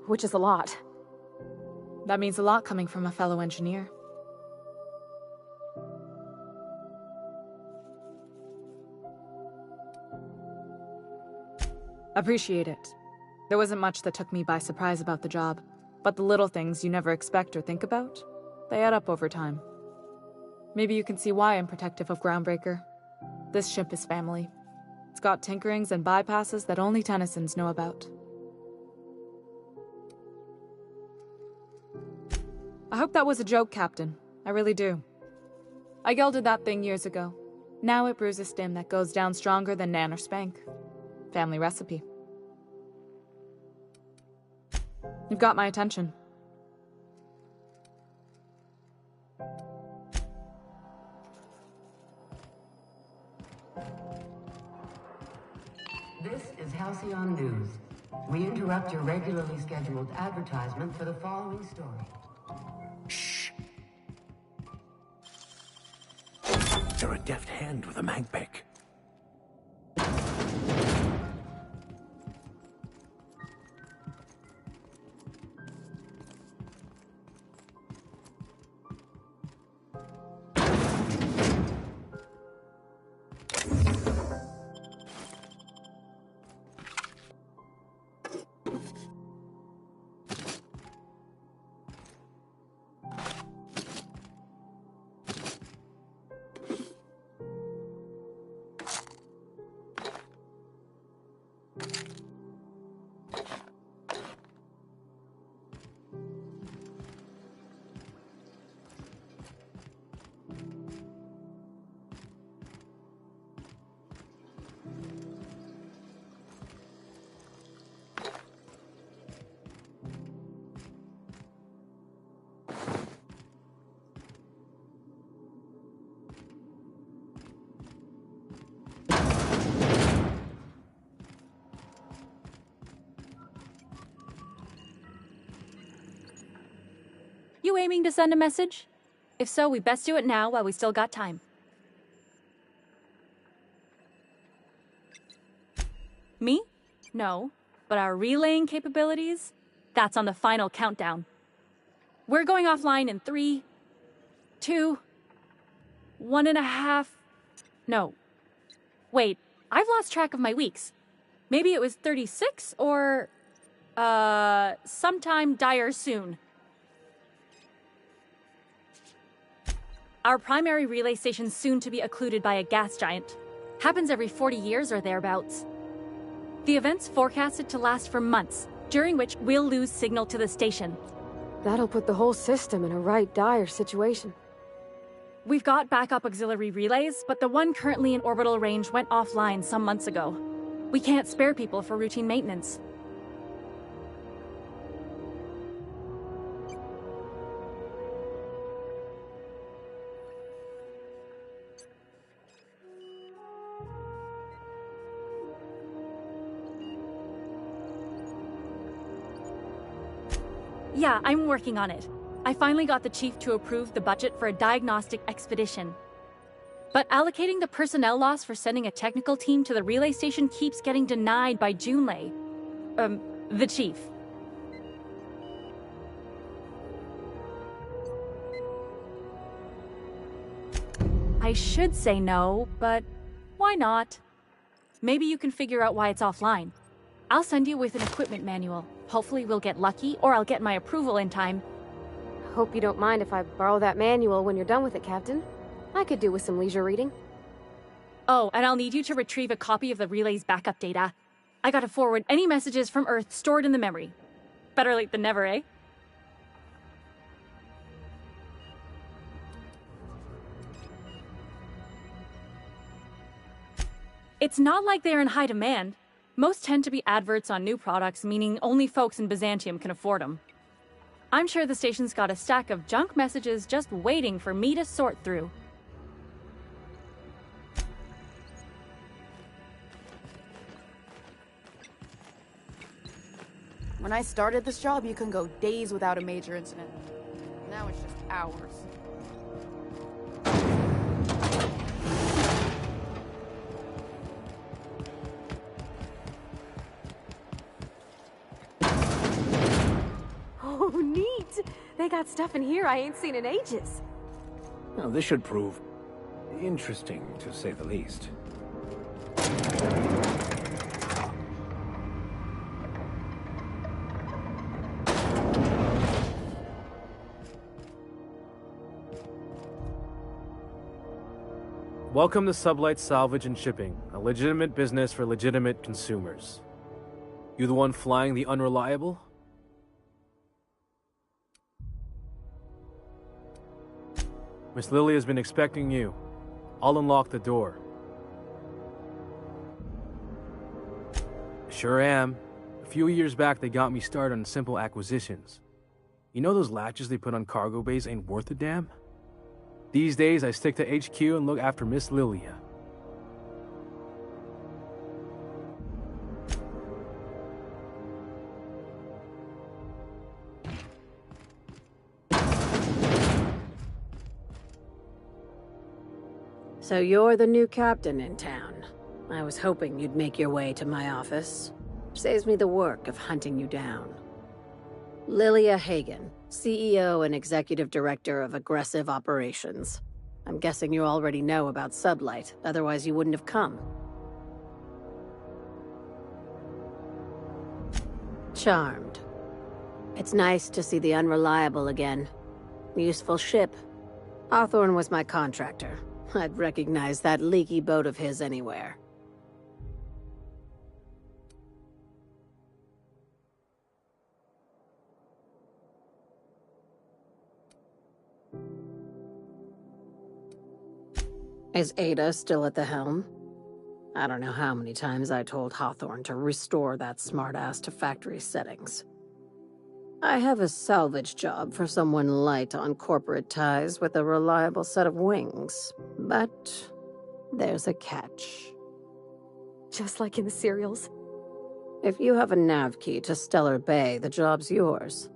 which is a lot. That means a lot coming from a fellow engineer. Appreciate it. There wasn't much that took me by surprise about the job, but the little things you never expect or think about, they add up over time. Maybe you can see why I'm protective of Groundbreaker. This ship is family. It's got tinkerings and bypasses that only Tennysons know about. I hope that was a joke, Captain. I really do. I gelded that thing years ago. Now it brews a stim that goes down stronger than Nan or Spank. Family recipe. You've got my attention. This is Halcyon News. We interrupt your regularly scheduled advertisement for the following story. Shh. You're a deft hand with a magpick. You aiming to send a message? If so, we best do it now while we still got time. Me? No. But our relaying capabilities? That's on the final countdown. We're going offline in 3, 2, 1.5... No. Wait, I've lost track of my weeks. Maybe it was 36 or... sometime dire soon. Our primary relay station's soon to be occluded by a gas giant. Happens every 40 years or thereabouts. The event's forecasted to last for months, during which we'll lose signal to the station. That'll put the whole system in a right dire situation. We've got backup auxiliary relays, but the one currently in orbital range went offline some months ago. We can't spare people for routine maintenance. Yeah, I'm working on it. I finally got the chief to approve the budget for a diagnostic expedition. But allocating the personnel loss for sending a technical team to the relay station keeps getting denied by Junlei. The chief. I should say no, but why not? Maybe you can figure out why it's offline. I'll send you with an equipment manual. Hopefully we'll get lucky, or I'll get my approval in time. Hope you don't mind if I borrow that manual when you're done with it, Captain. I could do with some leisure reading. Oh, and I'll need you to retrieve a copy of the relay's backup data. I gotta forward any messages from Earth stored in the memory. Better late than never, eh? It's not like they're in high demand. Most tend to be adverts on new products, meaning only folks in Byzantium can afford them. I'm sure the station's got a stack of junk messages just waiting for me to sort through. When I started this job, you can go days without a major incident. Now it's just hours. Oh, neat! They got stuff in here I ain't seen in ages. Now, this should prove interesting, to say the least. Welcome to Sublight Salvage and Shipping, a legitimate business for legitimate consumers. You the one flying the Unreliable? Miss Lily has been expecting you. I'll unlock the door. Sure am. A few years back, they got me started on simple acquisitions. You know those latches they put on cargo bays ain't worth a damn? These days, I stick to HQ and look after Miss Lilia. So you're the new captain in town. I was hoping you'd make your way to my office. Saves me the work of hunting you down. Lilia Hagen, CEO and Executive Director of Aggressive Operations. I'm guessing you already know about Sublight, otherwise you wouldn't have come. Charmed. It's nice to see the Unreliable again. Useful ship. Hawthorne was my contractor. I'd recognize that leaky boat of his anywhere. Is Ada still at the helm? I don't know how many times I told Hawthorne to restore that smartass to factory settings. I have a salvage job for someone light on corporate ties with a reliable set of wings, but there's a catch. Just like in the serials. If you have a nav key to Stellar Bay, the job's yours.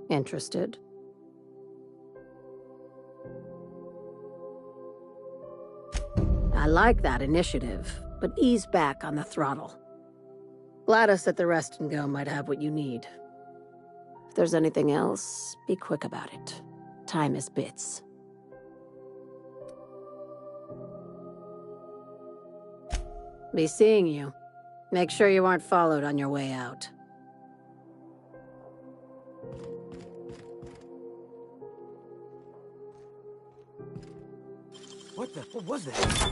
Interested? like that initiative, but ease back on the throttle. Gladys at the Rest and Go might have what you need. If there's anything else, be quick about it. Time is bits. Be seeing you. Make sure you aren't followed on your way out. What was that?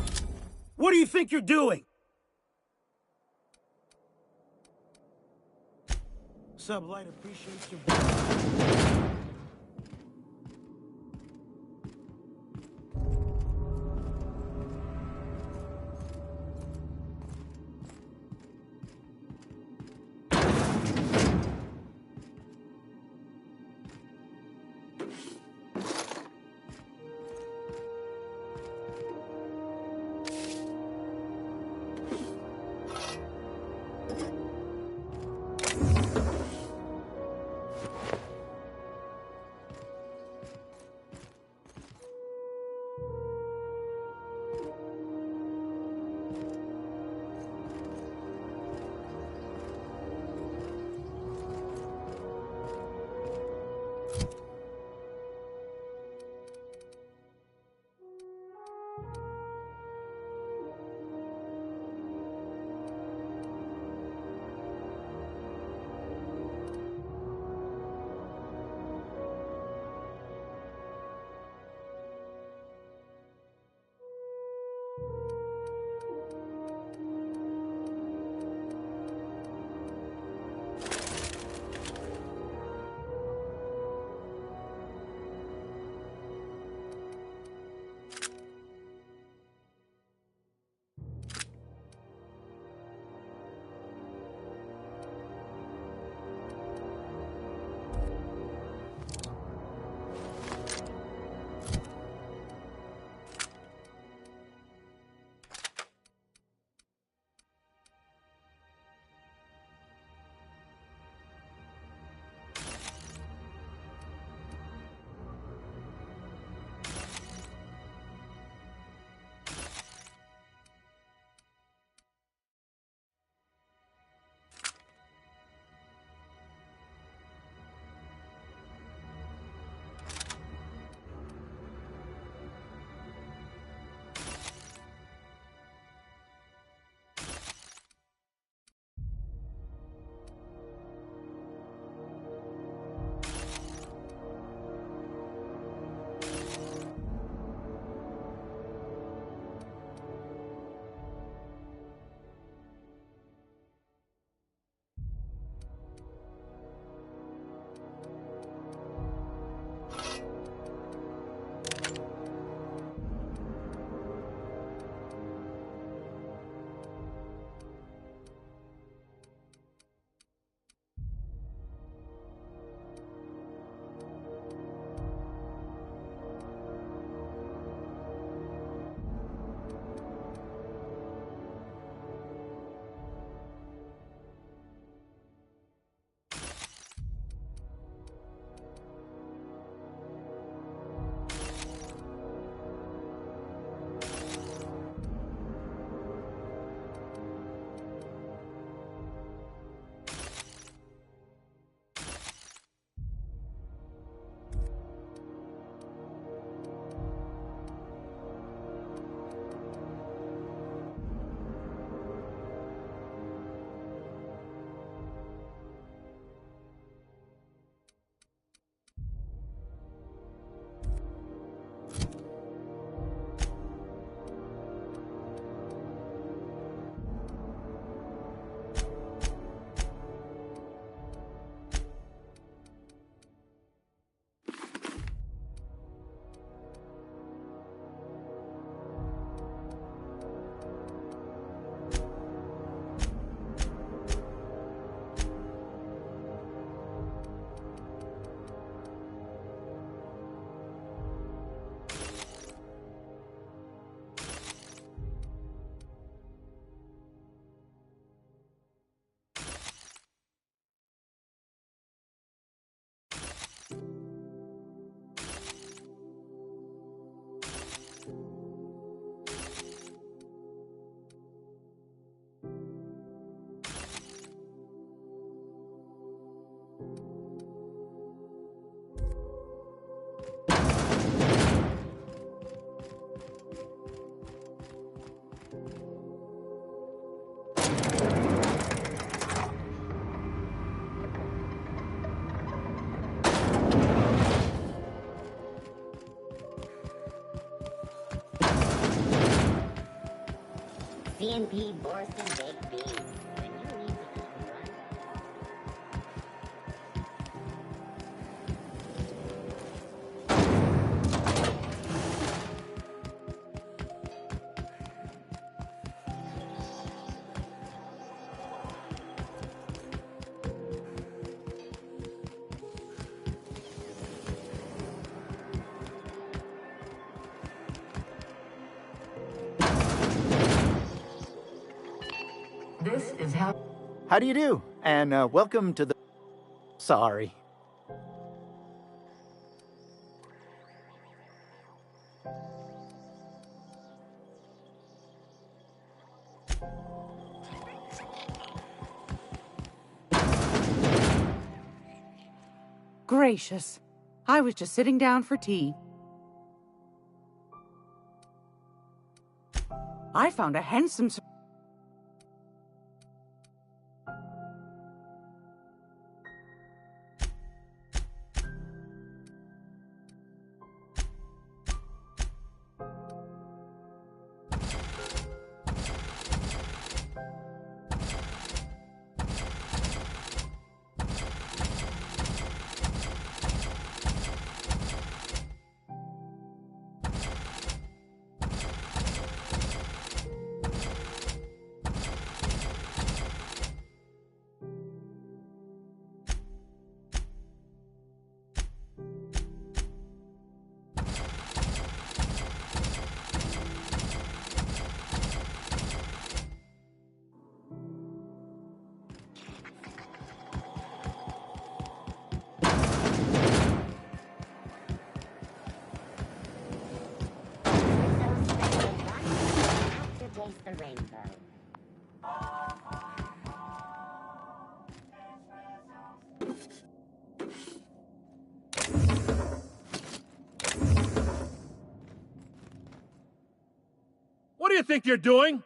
What do you think you're doing? Sublight appreciates your... PNP Borsky Big B. When you need to run. This is how... How do you do? And welcome to the... Sorry. Gracious. I was just sitting down for tea. I found a handsome... Taste the rainbow. What do you think you're doing?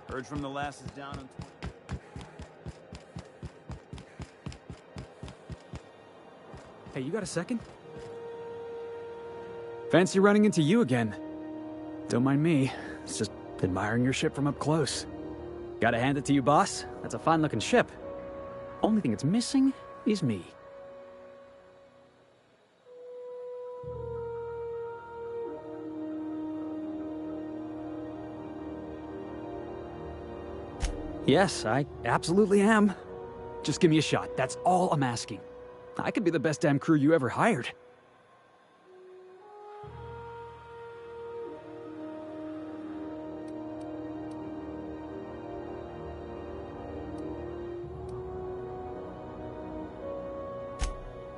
Heard from the lasses down on... Hey, you got a second? Fancy running into you again. Don't mind me. It's just admiring your ship from up close. Gotta hand it to you, boss. That's a fine-looking ship. Only thing it's missing is me. Yes, I absolutely am. Just give me a shot. That's all I'm asking. I could be the best damn crew you ever hired.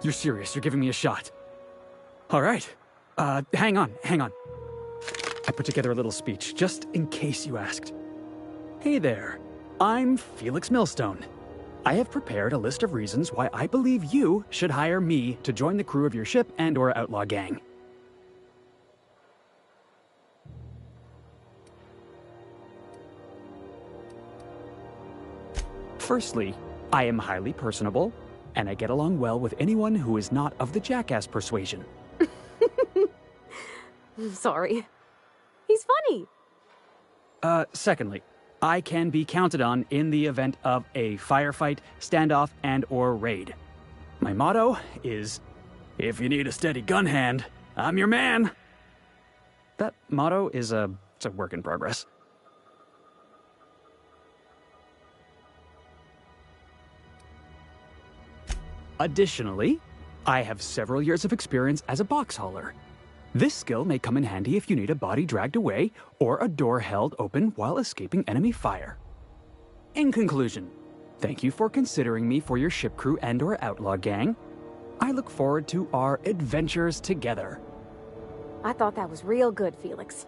You're serious. You're giving me a shot. All right. Hang on. I put together a little speech, just in case you asked. Hey there. I'm Felix Millstone. I have prepared a list of reasons why I believe you should hire me to join the crew of your ship and/or outlaw gang. Firstly, I am highly personable, and I get along well with anyone who is not of the jackass persuasion. Sorry. He's funny. Secondly, I can be counted on in the event of a firefight, standoff, and/or raid. My motto is, if you need a steady gun hand, I'm your man. That motto is it's a work in progress. Additionally, I have several years of experience as a box hauler. This skill may come in handy if you need a body dragged away or a door held open while escaping enemy fire. In conclusion, thank you for considering me for your ship crew and/or outlaw gang. I look forward to our adventures together. I thought that was real good, Felix.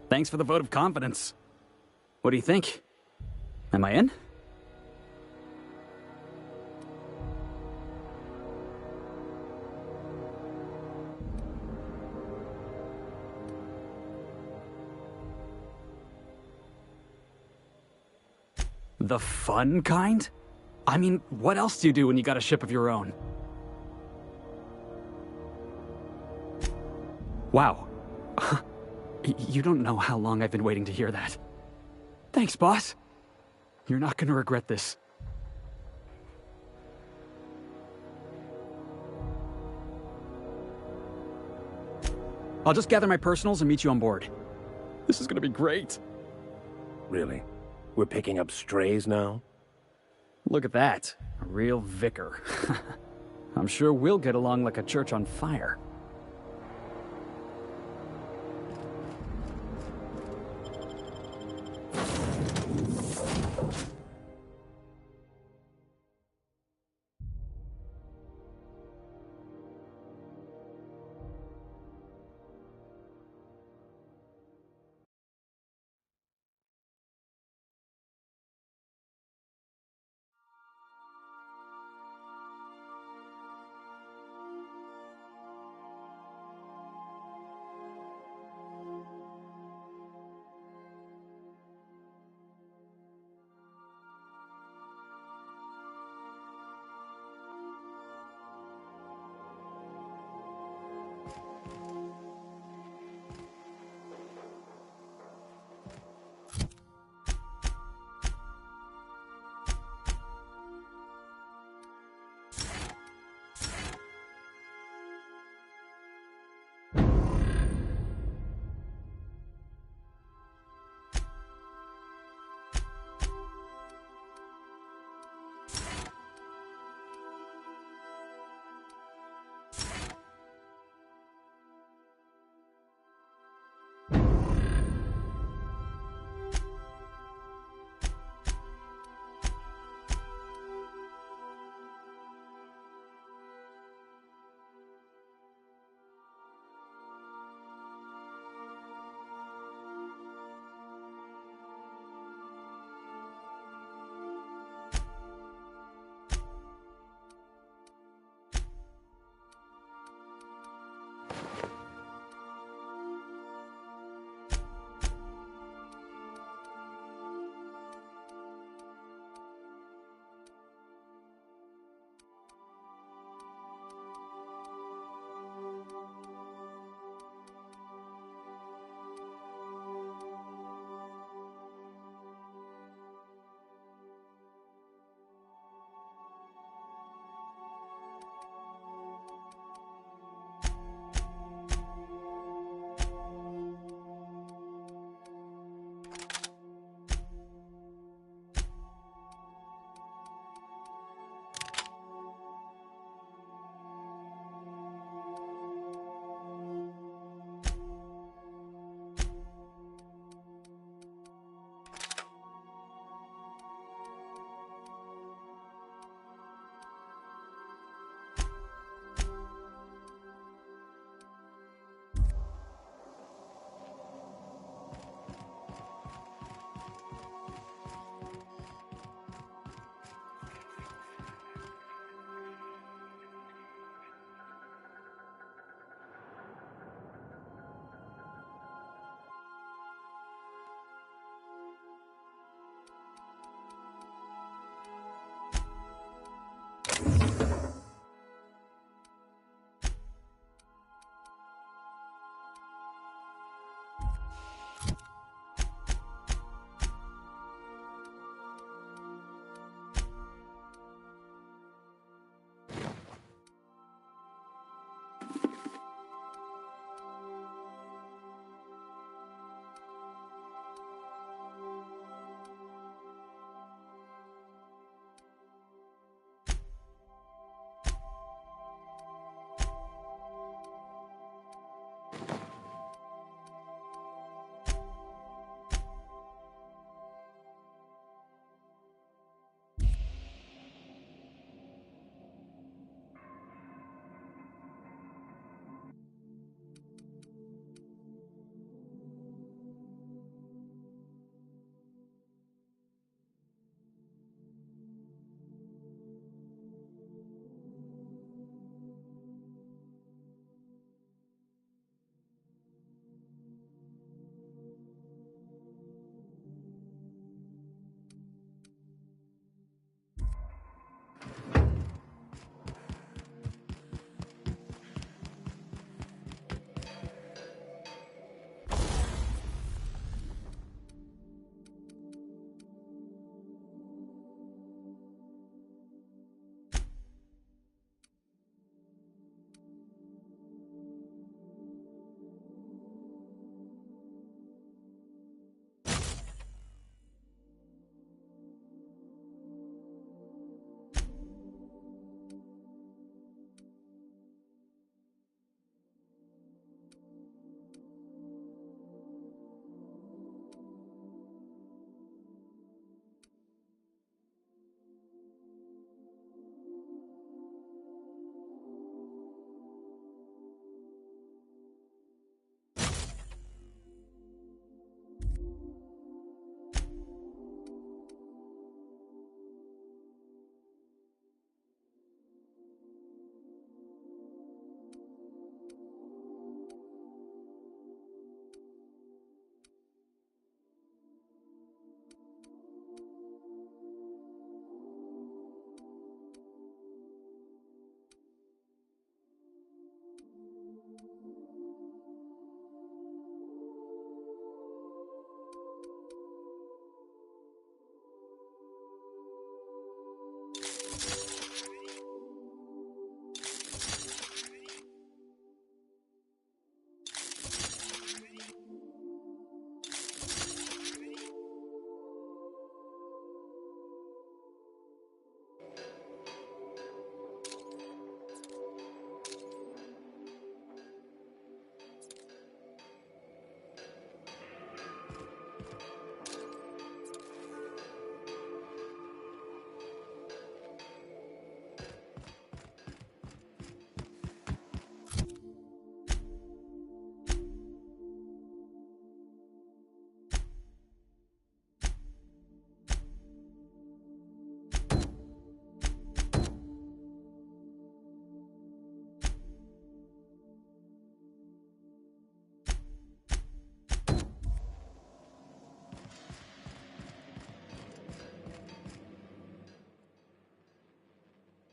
Thanks for the vote of confidence. What do you think? Am I in? The fun kind? I mean, what else do you do when you got a ship of your own? Wow. You don't know how long I've been waiting to hear that. Thanks, boss. You're not gonna regret this. I'll just gather my personals and meet you on board. This is gonna be great. Really? We're picking up strays now? Look at that. A real vicar. I'm sure we'll get along like a church on fire.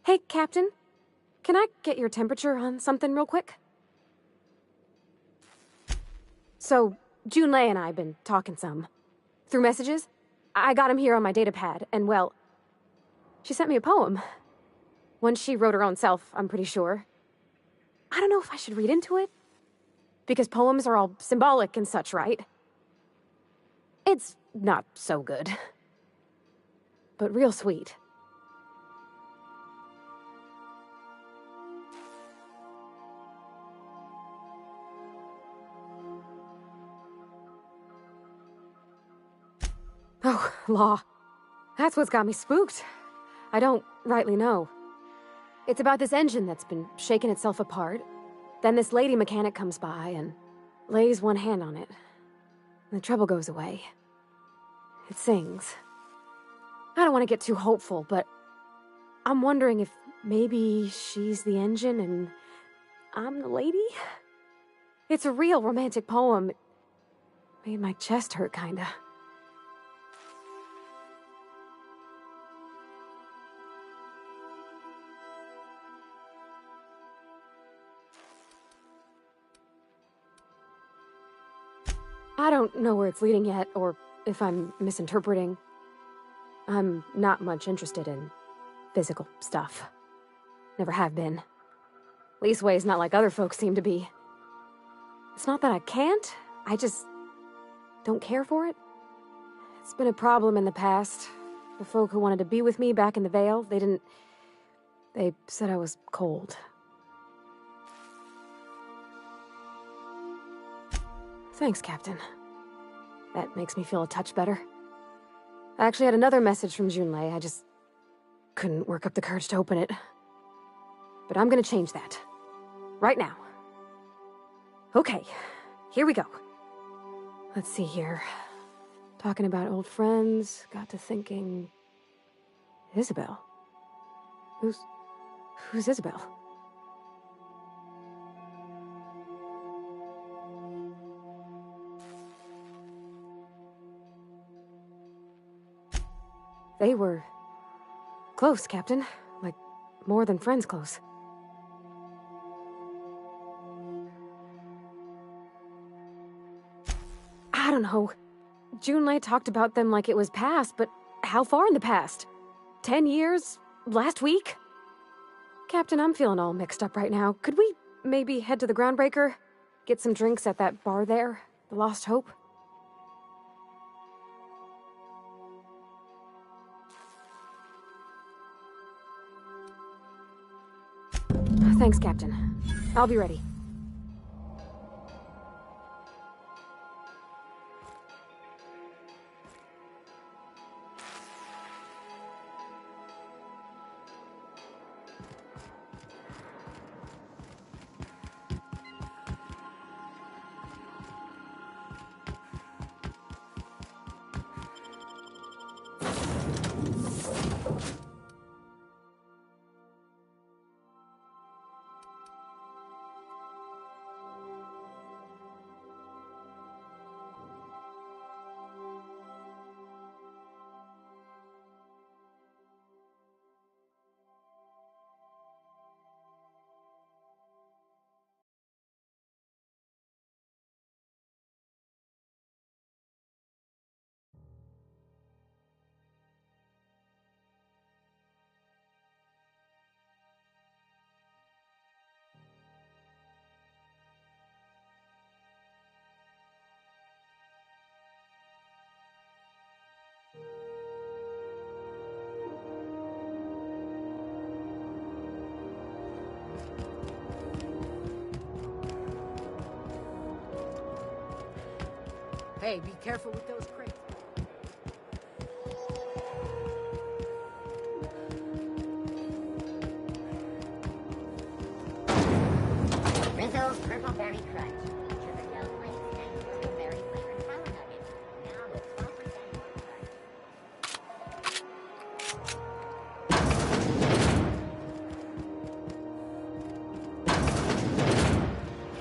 Hey, Captain. Can I get your temperature on something real quick? So, Junlei and I have been talking some. Through messages. I got him here on my datapad, and well, she sent me a poem. One she wrote her own self, I'm pretty sure. I don't know if I should read into it. Because poems are all symbolic and such, right? It's not so good. But real sweet. Oh, law. That's what's got me spooked. I don't rightly know. It's about this engine that's been shaking itself apart. Then this lady mechanic comes by and lays one hand on it. And the trouble goes away. It sings. I don't want to get too hopeful, but I'm wondering if maybe she's the engine and I'm the lady? It's a real romantic poem. It made my chest hurt, kinda. I don't know where it's leading yet, or if I'm misinterpreting. I'm not much interested in physical stuff. Never have been. Leastways not like other folks seem to be. It's not that I can't, I just don't care for it. It's been a problem in the past. The folk who wanted to be with me back in the Vale, they said I was cold. Thanks, Captain. That makes me feel a touch better. I actually had another message from Junlei. I just couldn't work up the courage to open it. But I'm gonna change that. Right now. Okay, here we go. Let's see here. Talking about old friends, got to thinking... Isabel? Who's Isabel? They were close, Captain. Like, more than friends close. I don't know. Junlei talked about them like it was past, but how far in the past? 10 years? Last week? Captain, I'm feeling all mixed up right now. Could we maybe head to the Groundbreaker? Get some drinks at that bar there? The Lost Hope? Thanks, Captain. I'll be ready. Hey, be careful with those crates. Rizzo's Purple Berry Crunch. Sugar gel flakes and purple berry flavored sour nuggets. Now with 12%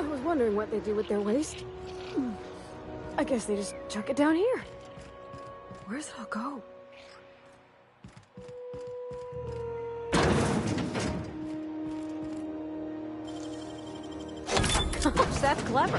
I was wondering what they do with their waste. I guess they just chuck it down here. Where's it all go? Gosh, that's clever.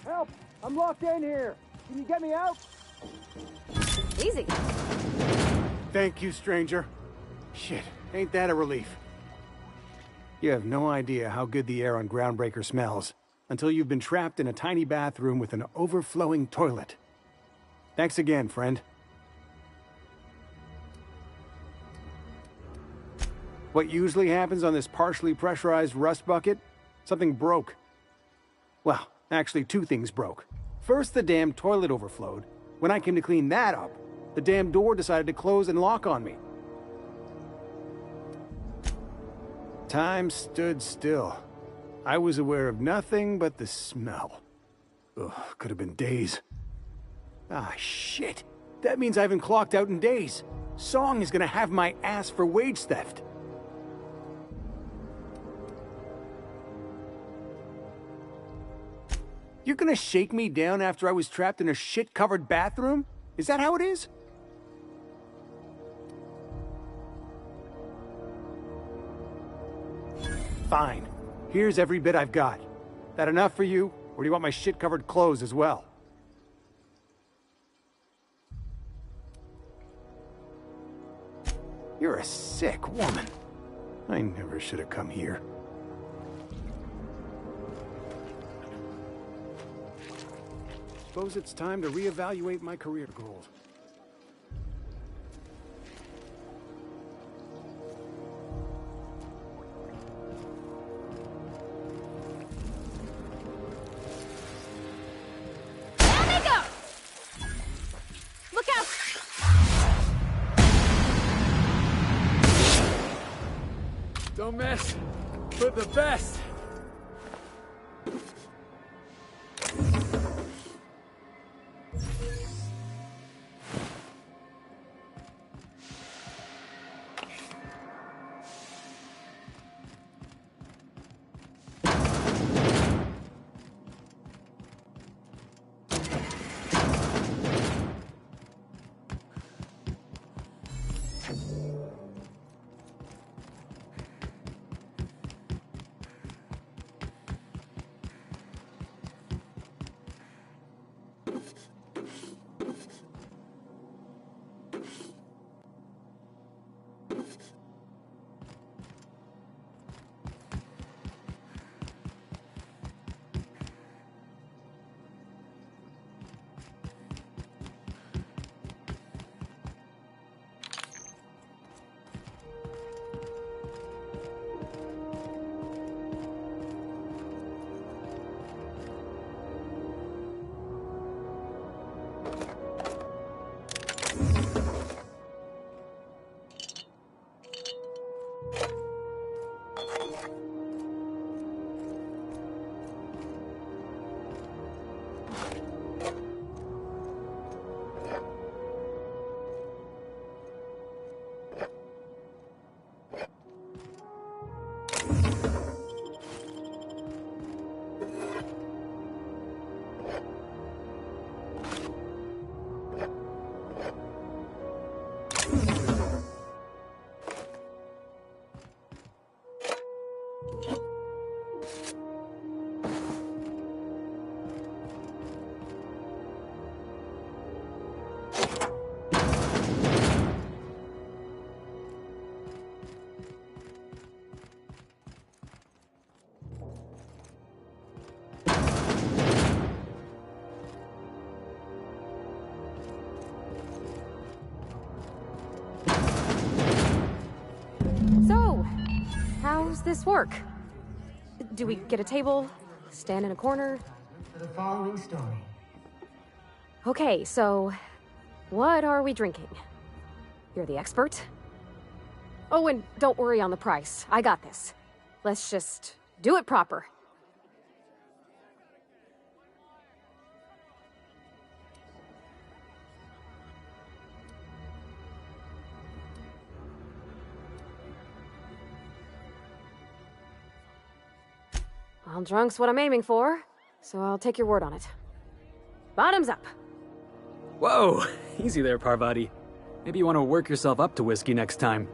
Help! I'm locked in here. Can you get me out? Easy. Thank you, stranger. Shit, ain't that a relief? You have no idea how good the air on Groundbreaker smells until you've been trapped in a tiny bathroom with an overflowing toilet. Thanks again, friend. What usually happens on this partially pressurized rust bucket? Something broke. Well, actually, two things broke. First, the damn toilet overflowed. When I came to clean that up, the damn door decided to close and lock on me. Time stood still. I was aware of nothing but the smell. Ugh, could have been days. Ah, shit. That means I haven't clocked out in days. Song is gonna have my ass for wage theft. You're gonna shake me down after I was trapped in a shit-covered bathroom? Is that how it is? Fine. Here's every bit I've got. That enough for you, or do you want my shit-covered clothes as well? You're a sick woman. I never should have come here. Suppose it's time to reevaluate my career goals. There they go! Look out! Don't mess with the best. How's this work? Do we get a table? Stand in a corner? For the following story. Okay, so what are we drinking? You're the expert? Oh, and don't worry on the price. I got this. Let's just do it proper. Well, drunk's what I'm aiming for, so I'll take your word on it. Bottoms up. Whoa, easy there, Parvati. Maybe you want to work yourself up to whiskey next time.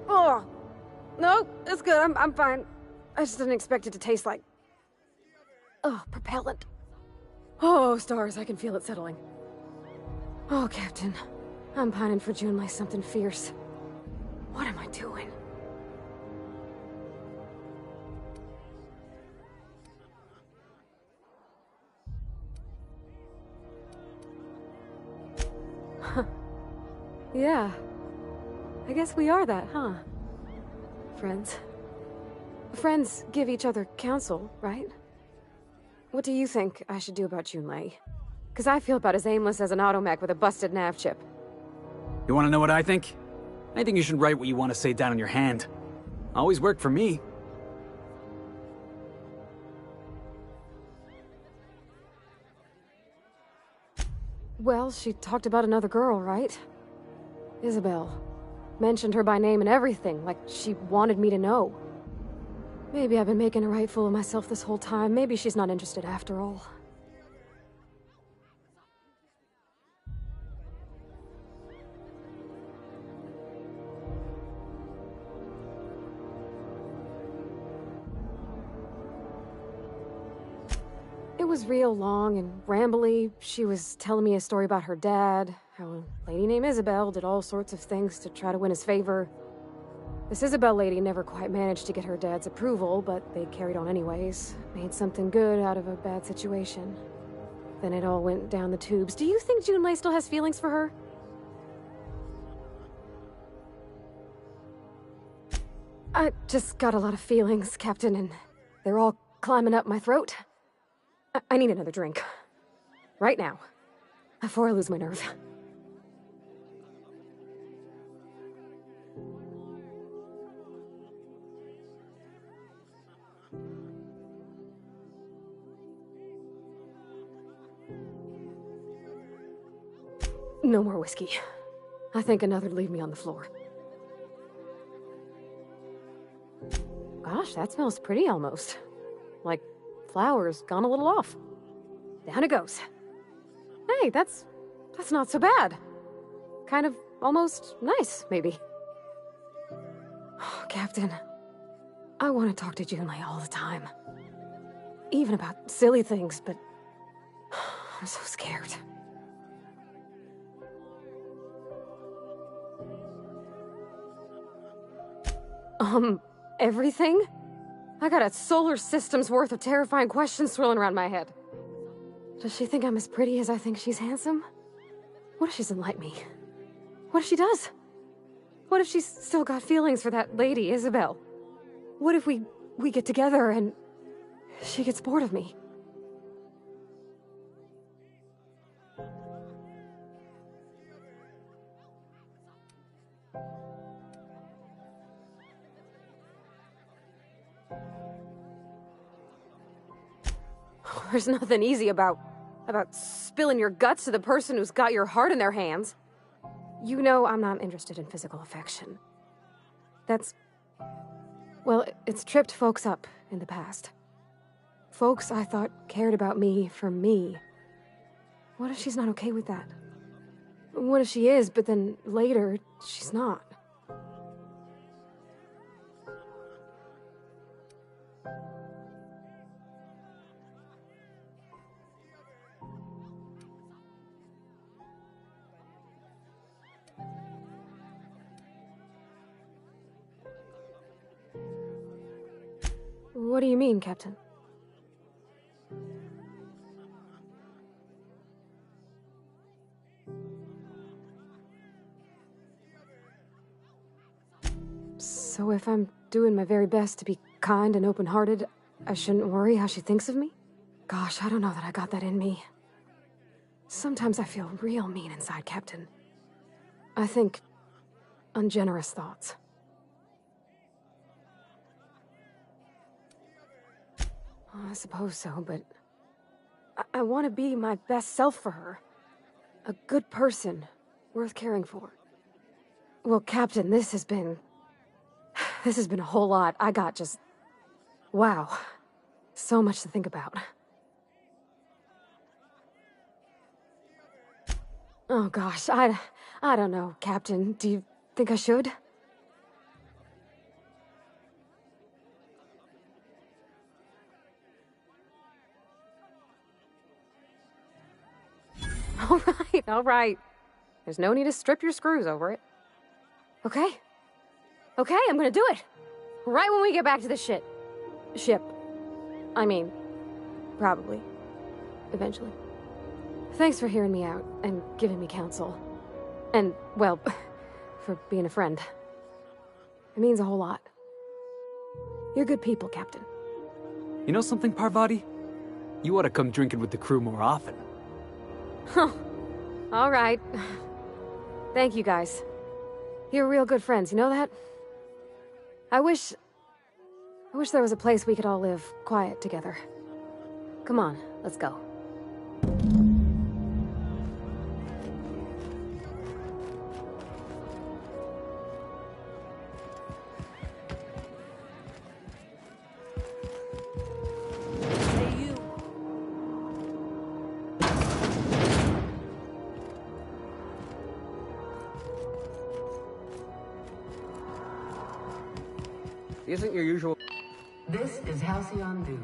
Oh, no, it's good. I'm fine. I just didn't expect it to taste like... Oh, propellant. Oh, stars, I can feel it settling. Oh, Captain. I'm pining for June like something fierce. What am I doing? Huh. Yeah. I guess we are that, huh? Friends. Friends give each other counsel, right? What do you think I should do about Junlei? Because I feel about as aimless as an automech with a busted nav chip. You want to know what I think? I think you should write what you want to say down on your hand. Always worked for me. Well, she talked about another girl, right? Isabel. Mentioned her by name and everything, like she wanted me to know. Maybe I've been making a right fool of myself this whole time. Maybe she's not interested after all. It was real long and rambly. She was telling me a story about her dad, how a lady named Isabel did all sorts of things to try to win his favor. This Isabel lady never quite managed to get her dad's approval, but they carried on anyways. Made something good out of a bad situation. Then it all went down the tubes. Do you think Junlei still has feelings for her? I just got a lot of feelings, Captain, and they're all climbing up my throat. I need another drink. Right now. Before I lose my nerve. No more whiskey. I think another'd leave me on the floor. Gosh, that smells pretty almost. Like flowers gone a little off. Down it goes. Hey, that's not so bad. Kind of almost nice, maybe. Oh, Captain, I want to talk to Junlei all the time. Even about silly things, but I'm so scared. Everything? I got a solar system's worth of terrifying questions swirling around my head. Does she think I'm as pretty as I think she's handsome? What if she doesn't like me? What if she does? What if she's still got feelings for that lady, Isabel? What if we get together and she gets bored of me? There's nothing easy about spilling your guts to the person who's got your heart in their hands. You know I'm not interested in physical affection. Well, it's tripped folks up in the past. Folks I thought cared about me for me. What if she's not okay with that? What if she is, but then later, she's not? What do you mean, Captain? So if I'm doing my very best to be kind and open-hearted, I shouldn't worry how she thinks of me? Gosh, I don't know that I got that in me. Sometimes I feel real mean inside, Captain. I think ungenerous thoughts. I suppose so, but I want to be my best self for her. A good person, worth caring for. Well, Captain, this has been a whole lot. I got just Wow. So much to think about. Oh gosh, I don't know, Captain. Do you think I should? All right. There's no need to strip your screws over it. Okay? Okay, I'm gonna do it. Right when we get back to the ship. I mean, probably. Eventually. Thanks for hearing me out and giving me counsel. And, well, for being a friend. It means a whole lot. You're good people, Captain. You know something, Parvati? You ought to come drinking with the crew more often. Huh. All right. Thank you, guys. You're real good friends, you know that? I wish there was a place we could all live quiet together. Come on, let's go. Isn't your usual... This is Halcyon News.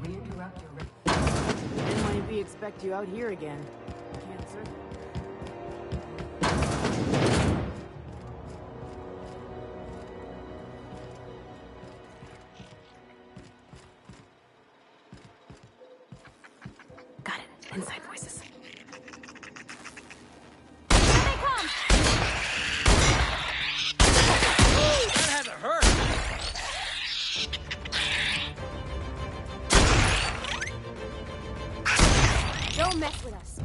We interrupt your... When might we expect you out here again? Cancer? Got it. Inside voices. Don't mess with us.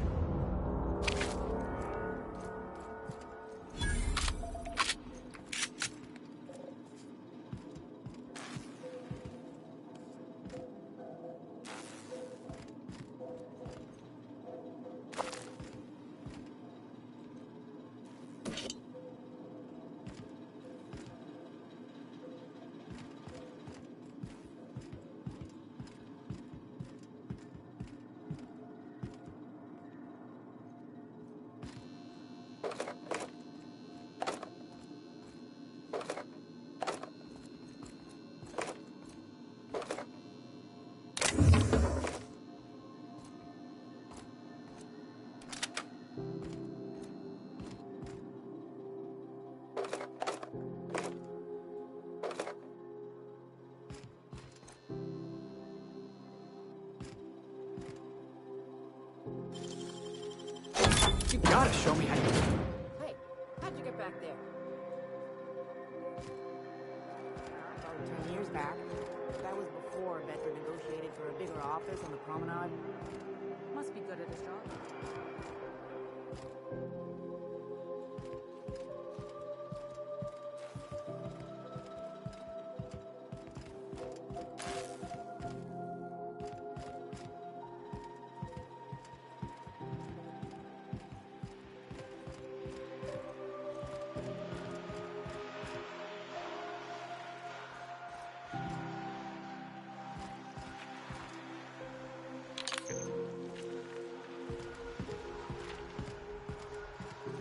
You gotta show me how you... Hey, how'd you get back there? About 10 years back. That was before Vector negotiated for a bigger office on the promenade. Must be good at his job.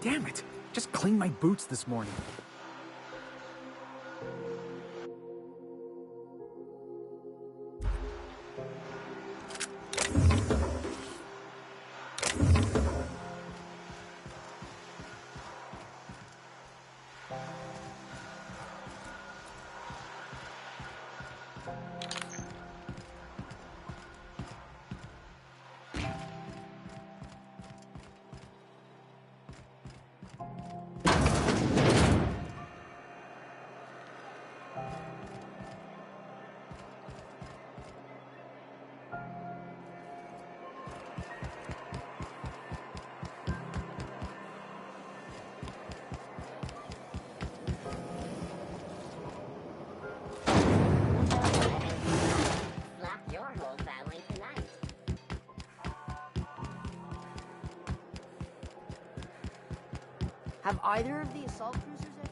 Damn it! Just cleaned my boots this morning. Have either of the assault cruisers ever...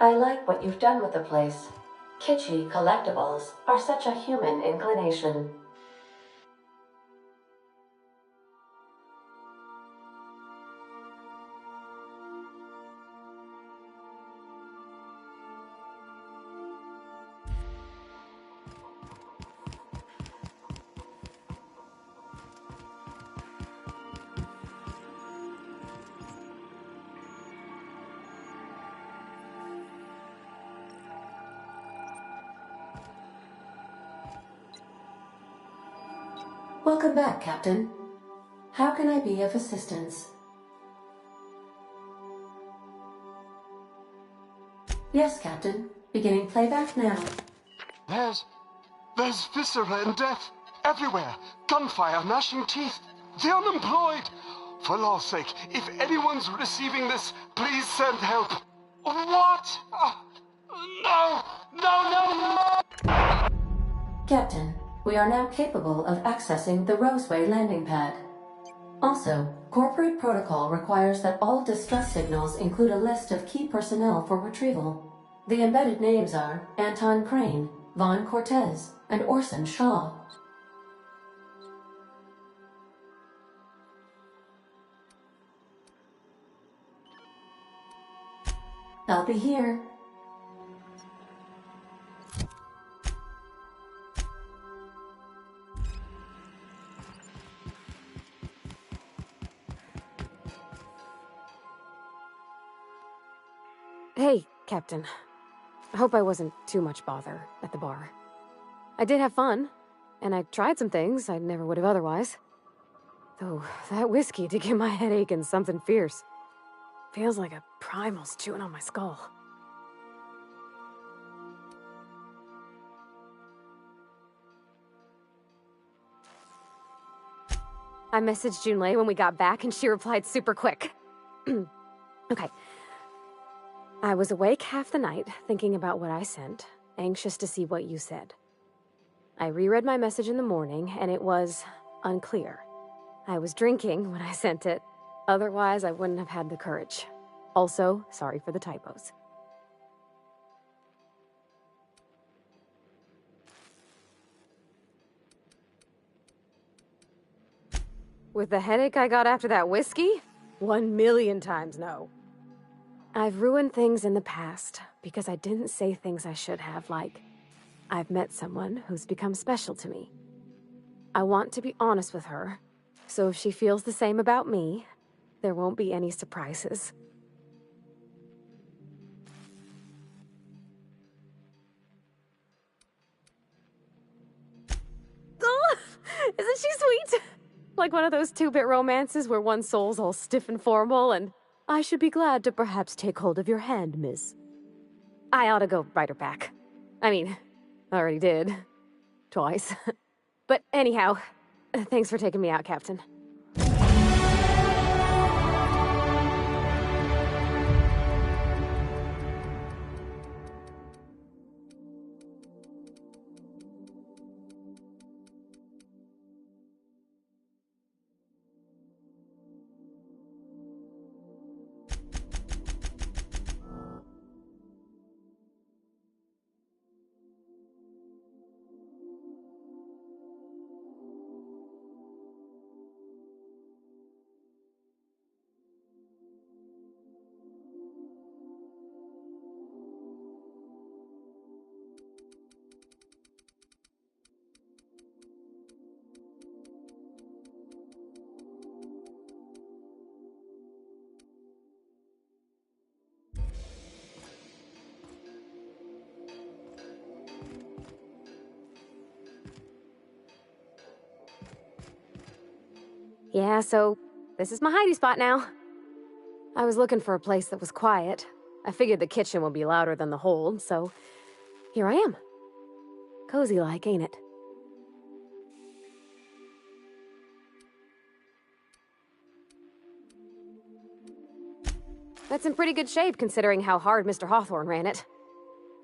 I like what you've done with the place. Kitschy collectibles are such a human inclination. Welcome back, Captain. How can I be of assistance? Yes, Captain. Beginning playback now. There's viscera and death everywhere. Gunfire, gnashing teeth. The unemployed. For law's sake, if anyone's receiving this, please send help. What? No! Captain, we are now capable of accessing the Roseway landing pad. Also, corporate protocol requires that all distress signals include a list of key personnel for retrieval. The embedded names are Anton Crane, Vaughn Cortez, and Orson Shaw. I'll be here. Hey, Captain. I hope I wasn't too much bother at the bar. I did have fun, and I tried some things I never would have otherwise. Though, that whiskey did give my head aching something fierce. Feels like a primal's chewing on my skull. I messaged Junlei when we got back, and she replied super quick. Okay. I was awake half the night, thinking about what I sent, anxious to see what you said. I reread my message in the morning, and it was unclear. I was drinking when I sent it. Otherwise, I wouldn't have had the courage. Also, sorry for the typos. With the headache I got after that whiskey? 1,000,000 times no. I've ruined things in the past because I didn't say things I should have, like, I've met someone who's become special to me. I want to be honest with her, so if she feels the same about me, there won't be any surprises. Isn't she sweet? Like one of those two-bit romances where one soul's all stiff and formal and, I should be glad to perhaps take hold of your hand, miss. I ought to go write her back. I mean, I already did. Twice. But anyhow, thanks for taking me out, Captain. Yeah, so this is my hidey spot now. I was looking for a place that was quiet. I figured the kitchen would be louder than the hold, so here I am. Cozy-like, ain't it? That's in pretty good shape considering how hard Mr. Hawthorne ran it.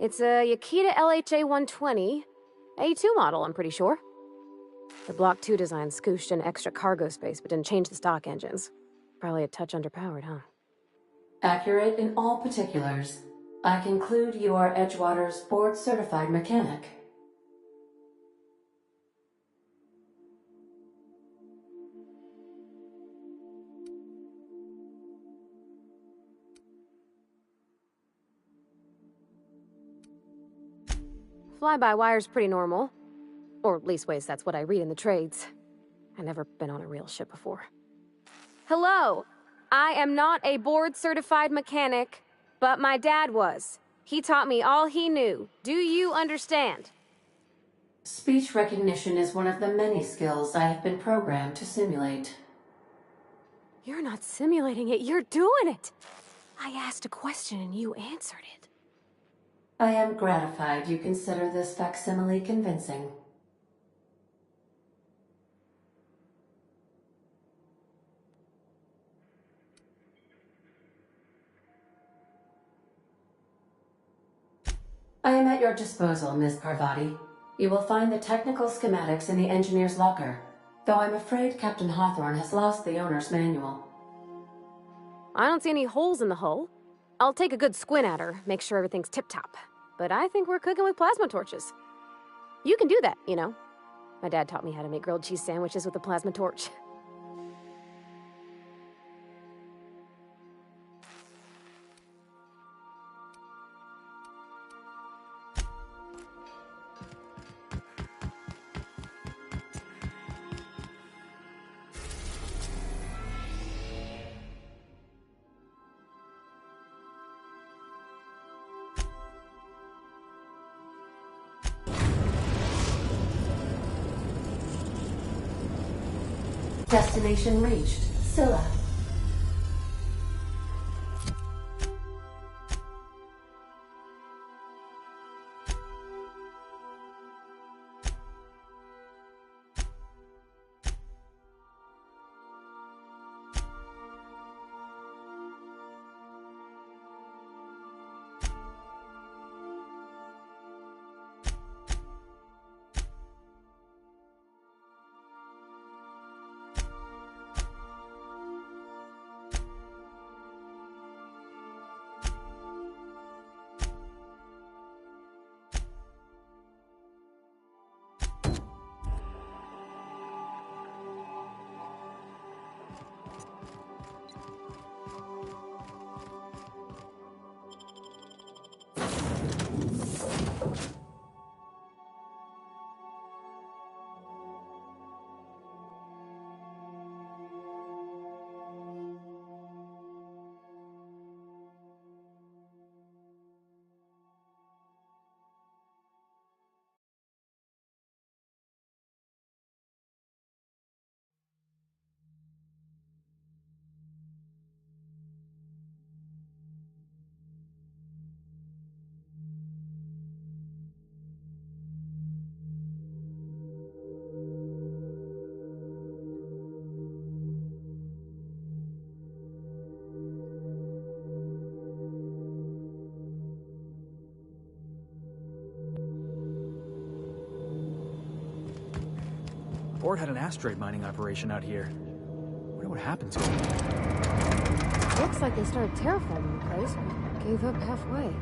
It's a Yakita LHA 120, A2 model, I'm pretty sure. The Block 2 design scooshed in extra cargo space, but didn't change the stock engines. Probably a touch underpowered, huh? Accurate in all particulars. I conclude you are Edgewater's board-certified mechanic. Fly-by-wire's pretty normal. Or leastways, that's what I read in the trades. I've never been on a real ship before. Hello! I am not a board-certified mechanic, but my dad was. He taught me all he knew. Do you understand? Speech recognition is one of the many skills I have been programmed to simulate. You're not simulating it, you're doing it! I asked a question and you answered it. I am gratified you consider this facsimile convincing. I am at your disposal, Ms. Parvati. You will find the technical schematics in the engineer's locker, though I'm afraid Captain Hawthorne has lost the owner's manual. I don't see any holes in the hull. I'll take a good squint at her, make sure everything's tip-top. But I think we're cooking with plasma torches. You can do that, you know. My dad taught me how to make grilled cheese sandwiches with a plasma torch. Destination reached. Scylla. Board had an asteroid mining operation out here. Wonder what happened to it. Looks like they started terraforming the place, but gave up halfway.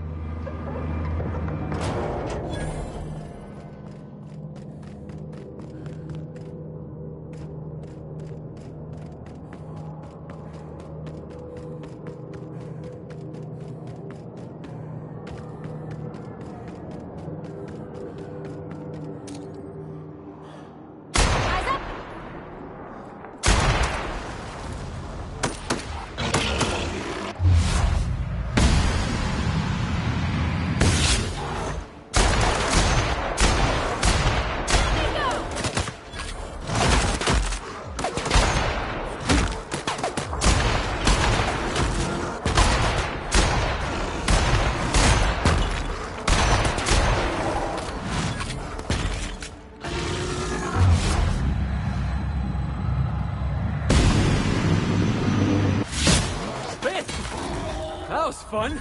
That was fun.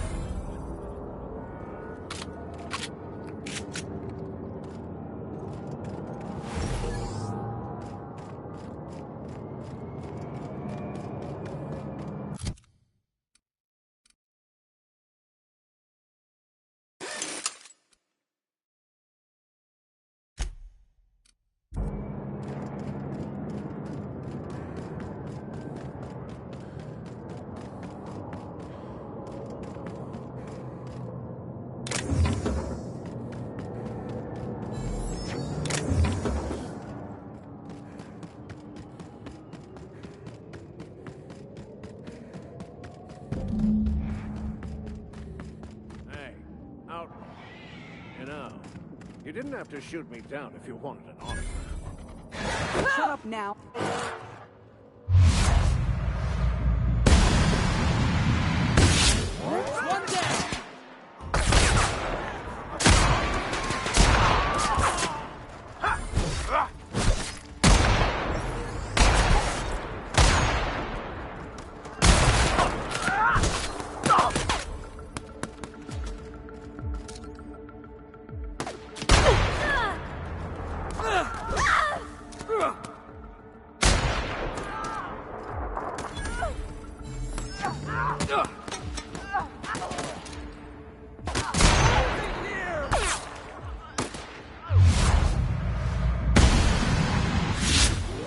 You didn't have to shoot me down if you wanted an autograph. Shut up now. One down!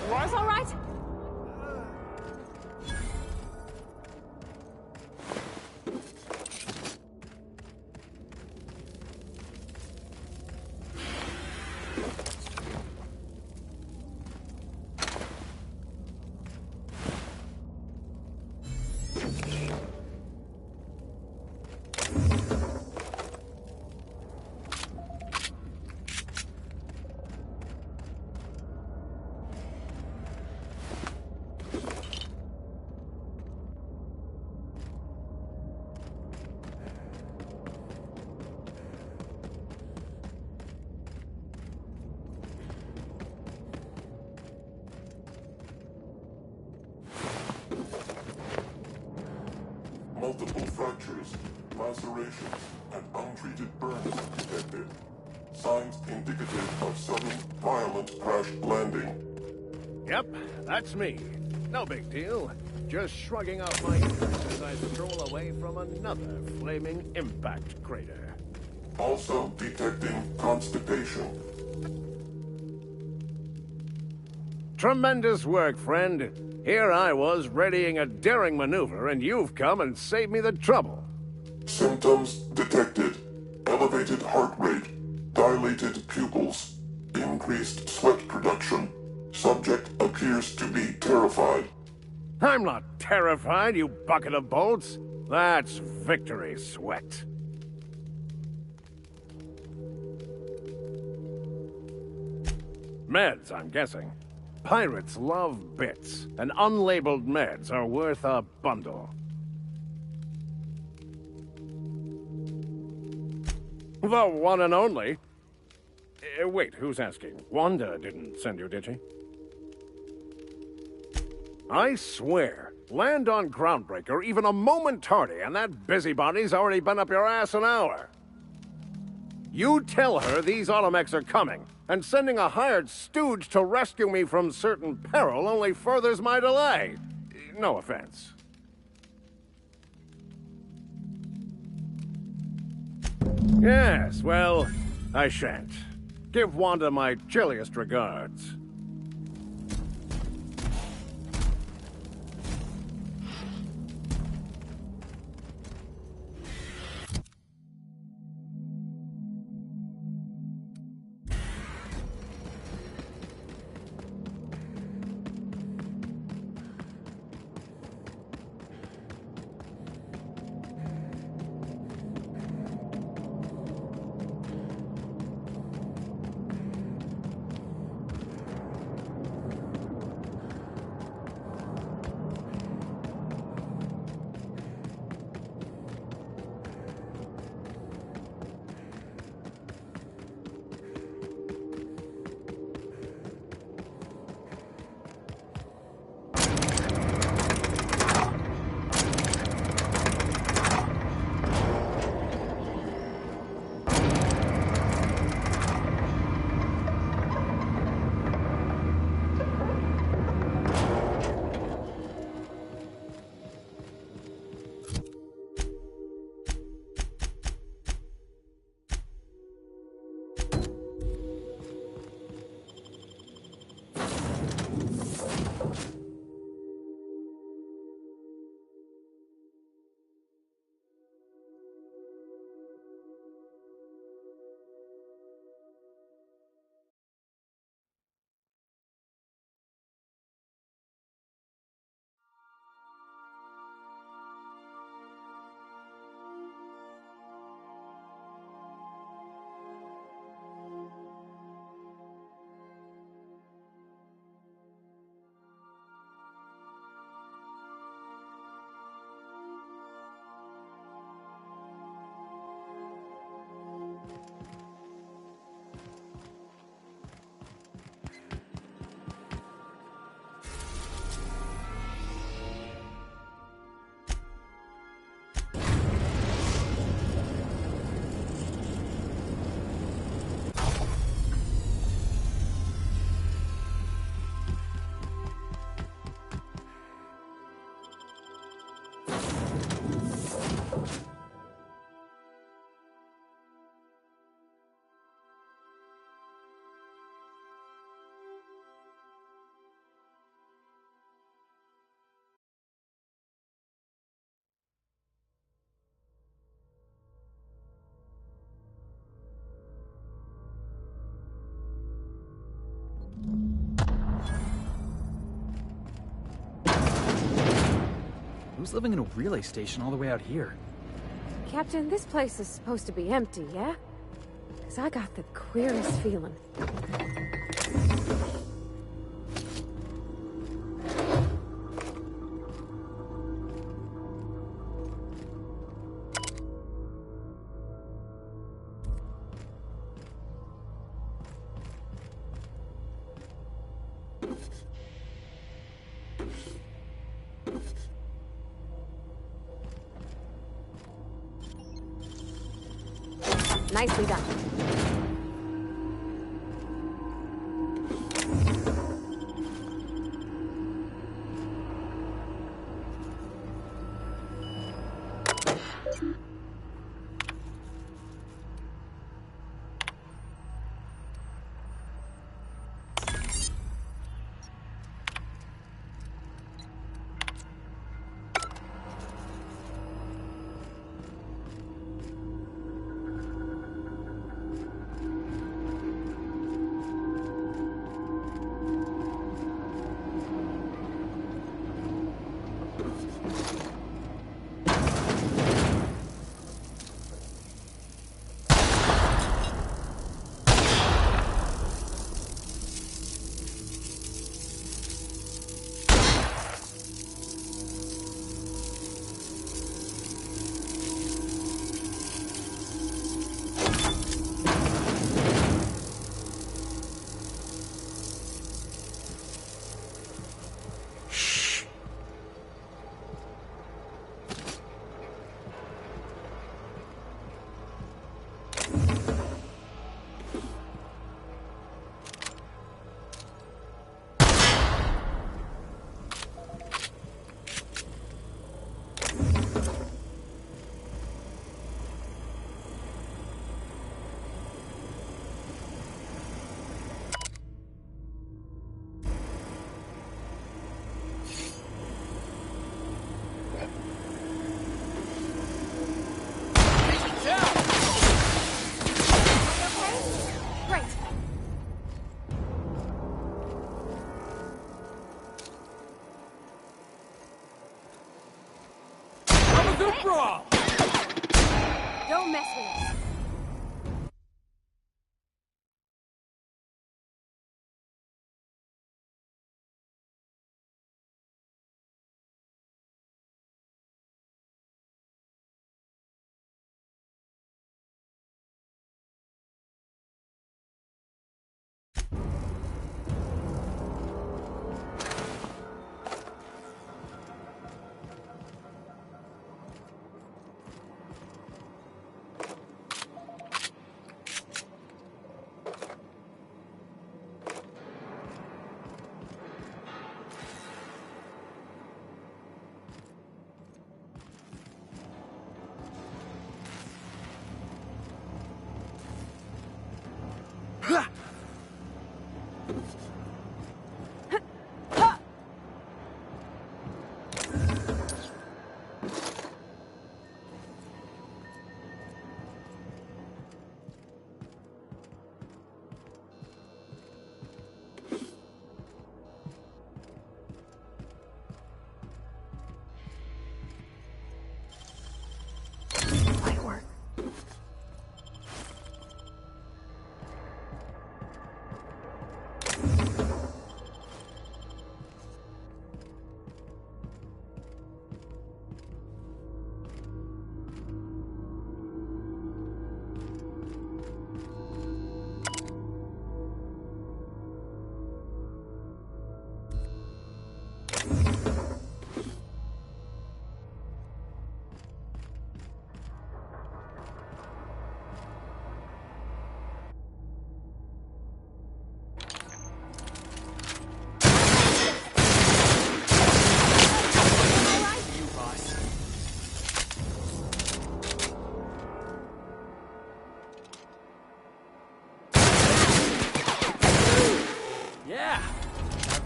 Roy's all right? Multiple fractures, lacerations, and untreated burns detected. Signs indicative of sudden, violent crash landing. Yep, that's me. No big deal. Just shrugging off my shoulders as I stroll away from another flaming impact crater. Also detecting constipation. Tremendous work, friend. Here I was readying a daring maneuver, and you've come and saved me the trouble. Symptoms detected. Elevated heart rate, dilated pupils, increased sweat production. Subject appears to be terrified. I'm not terrified, you bucket of bolts. That's victory sweat. Meds, I'm guessing. Pirates love bits, and unlabeled meds are worth a bundle. The one and only. Wait, who's asking? Wanda didn't send you, did she? I swear, land on Groundbreaker even a moment tardy, and that busybody's already been up your ass an hour. You tell her these automechs are coming, and sending a hired stooge to rescue me from certain peril only furthers my delay. No offense. Yes, well, I shan't. Give Wanda my chilliest regards. Who's living in a relay station all the way out here? Captain, this place is supposed to be empty, yeah? 'Cause I got the queerest feeling. Nicely done. Don't mess with us.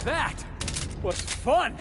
That was fun!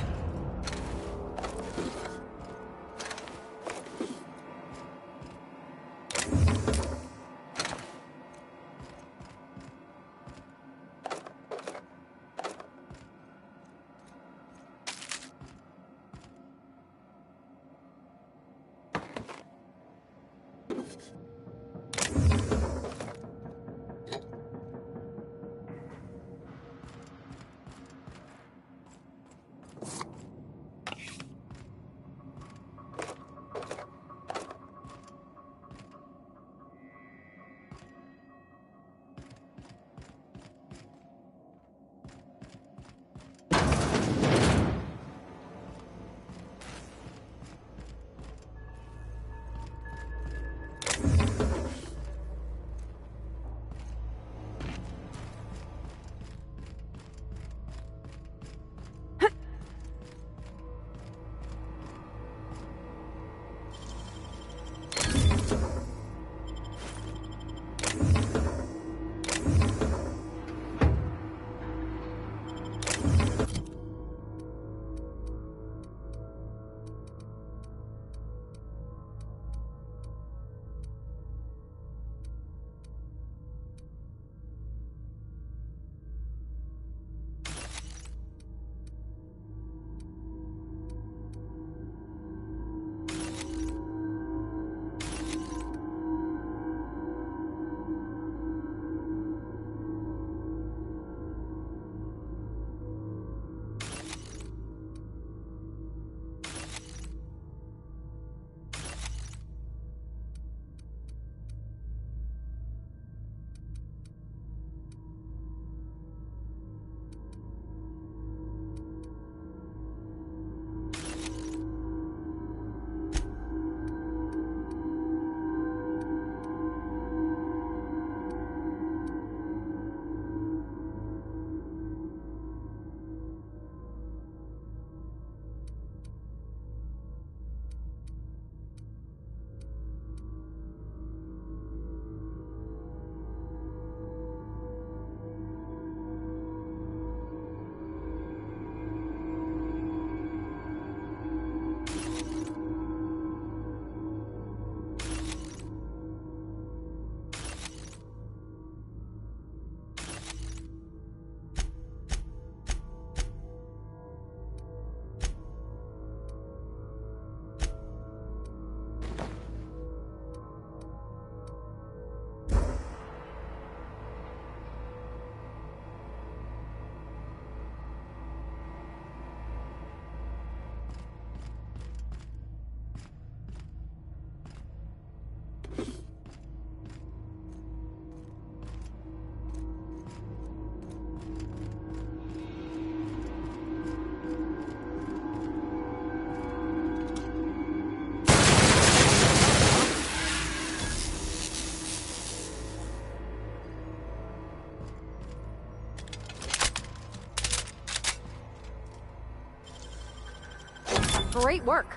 Great work.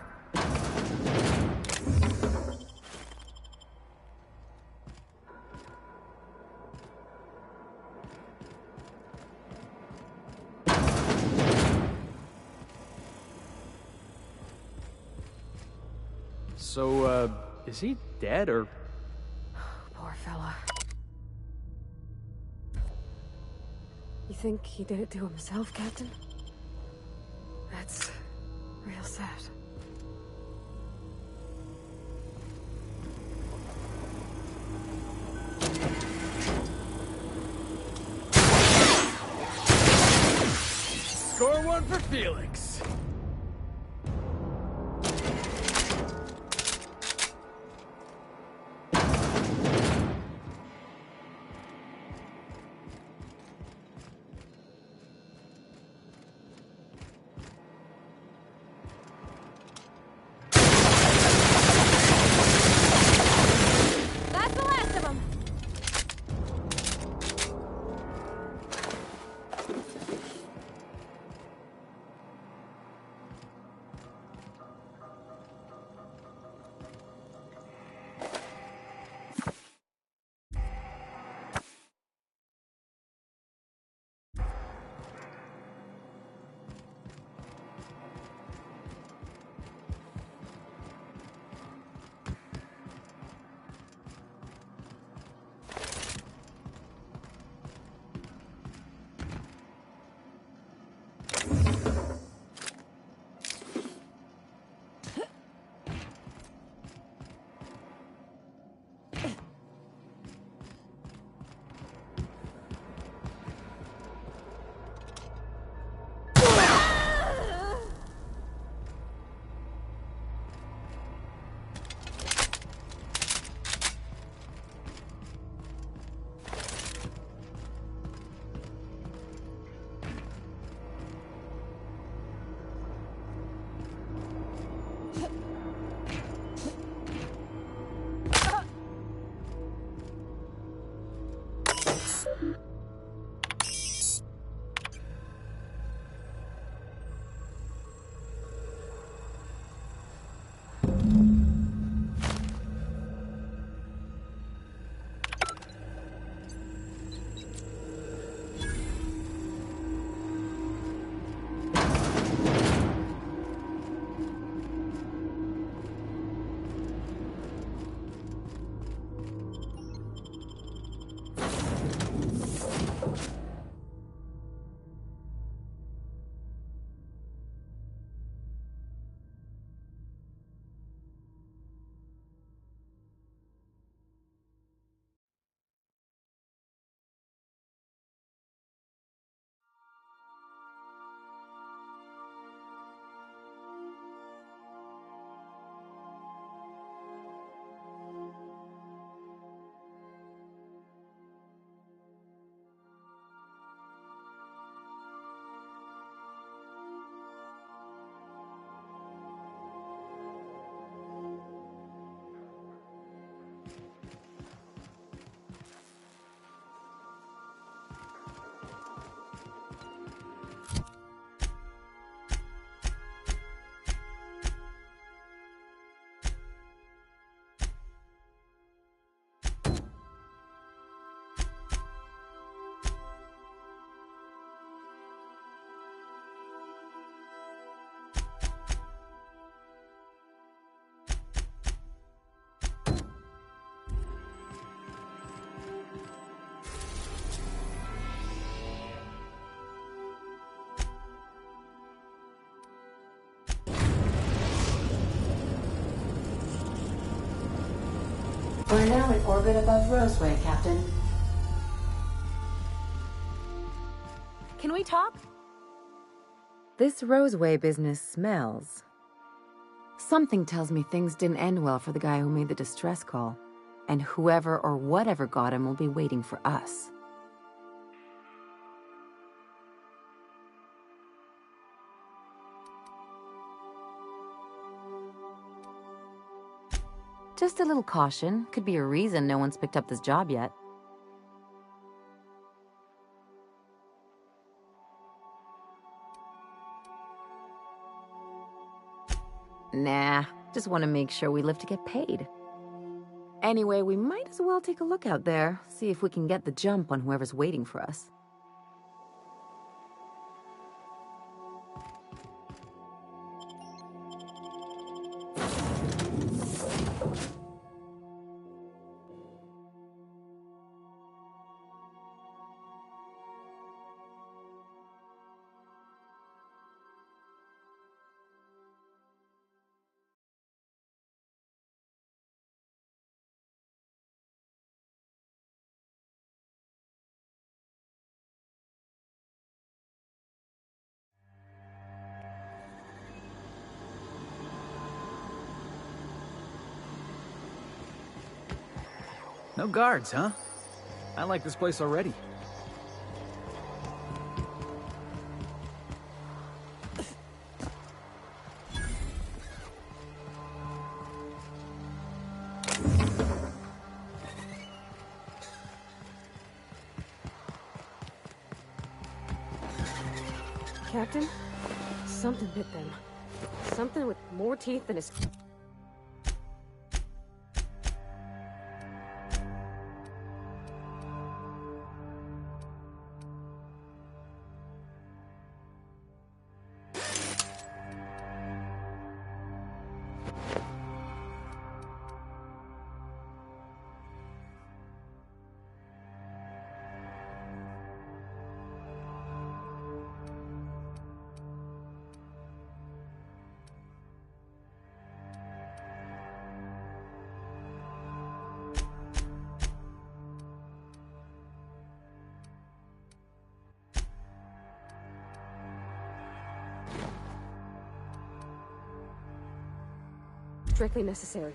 So, is he dead, or...? Poor fella. You think he did it to himself, Captain? That's real sad. Score one for Felix. That's the last of them. We're now in orbit above Roseway, Captain. Can we talk? This Roseway business smells. Something tells me things didn't end well for the guy who made the distress call. And whoever or whatever got him will be waiting for us. Just a little caution. Could be a reason no one's picked up this job yet. Nah, just want to make sure we live to get paid. Anyway, we might as well take a look out there, see if we can get the jump on whoever's waiting for us. No guards, huh? I like this place already. Captain? Something bit them. Something with more teeth than his... Strictly necessary.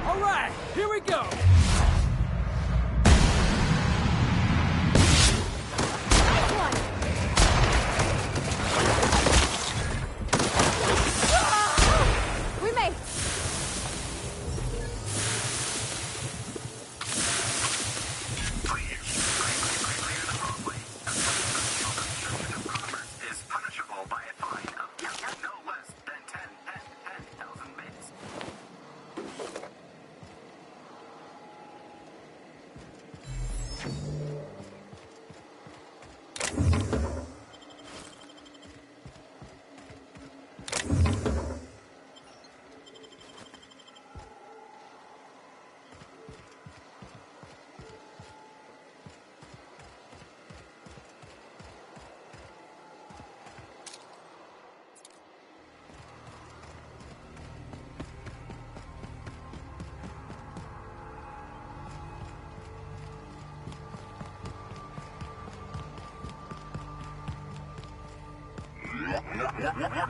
All right, here we go. We made it! Is punishable by a fine of no less than 10,000 bits.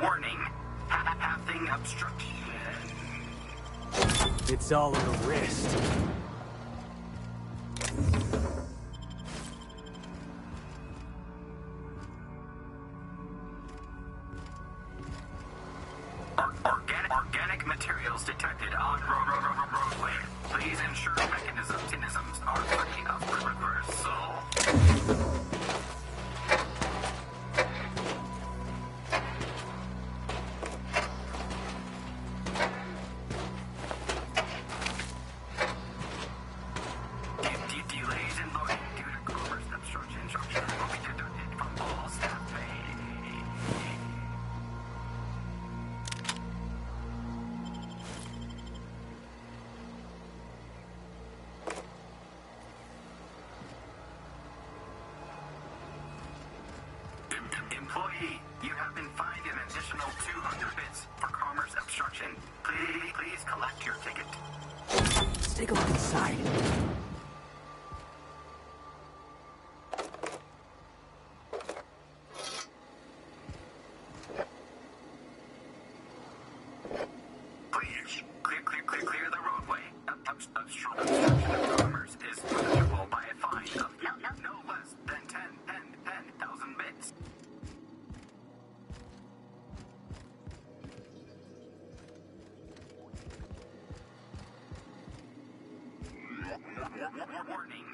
Warning, pathing obstruction. It's all in the wrist. Organic materials detected on roadway. Please ensure mechanisms are free of reversal. Delays in loading due to commerce obstruction will be deducted from all staff pay. Employee, you have been fined an additional 200 bits for commerce obstruction. Please collect your ticket. Let's take a look inside. obstruction of commerce is punishable by a fine of no less than 10,000 bits. Warning.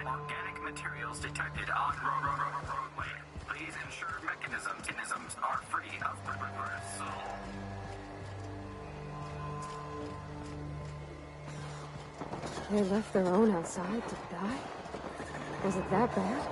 Organic materials detected on roadway. Please ensure mechanisms are free of reversal. They left their own outside to die? Was it that bad?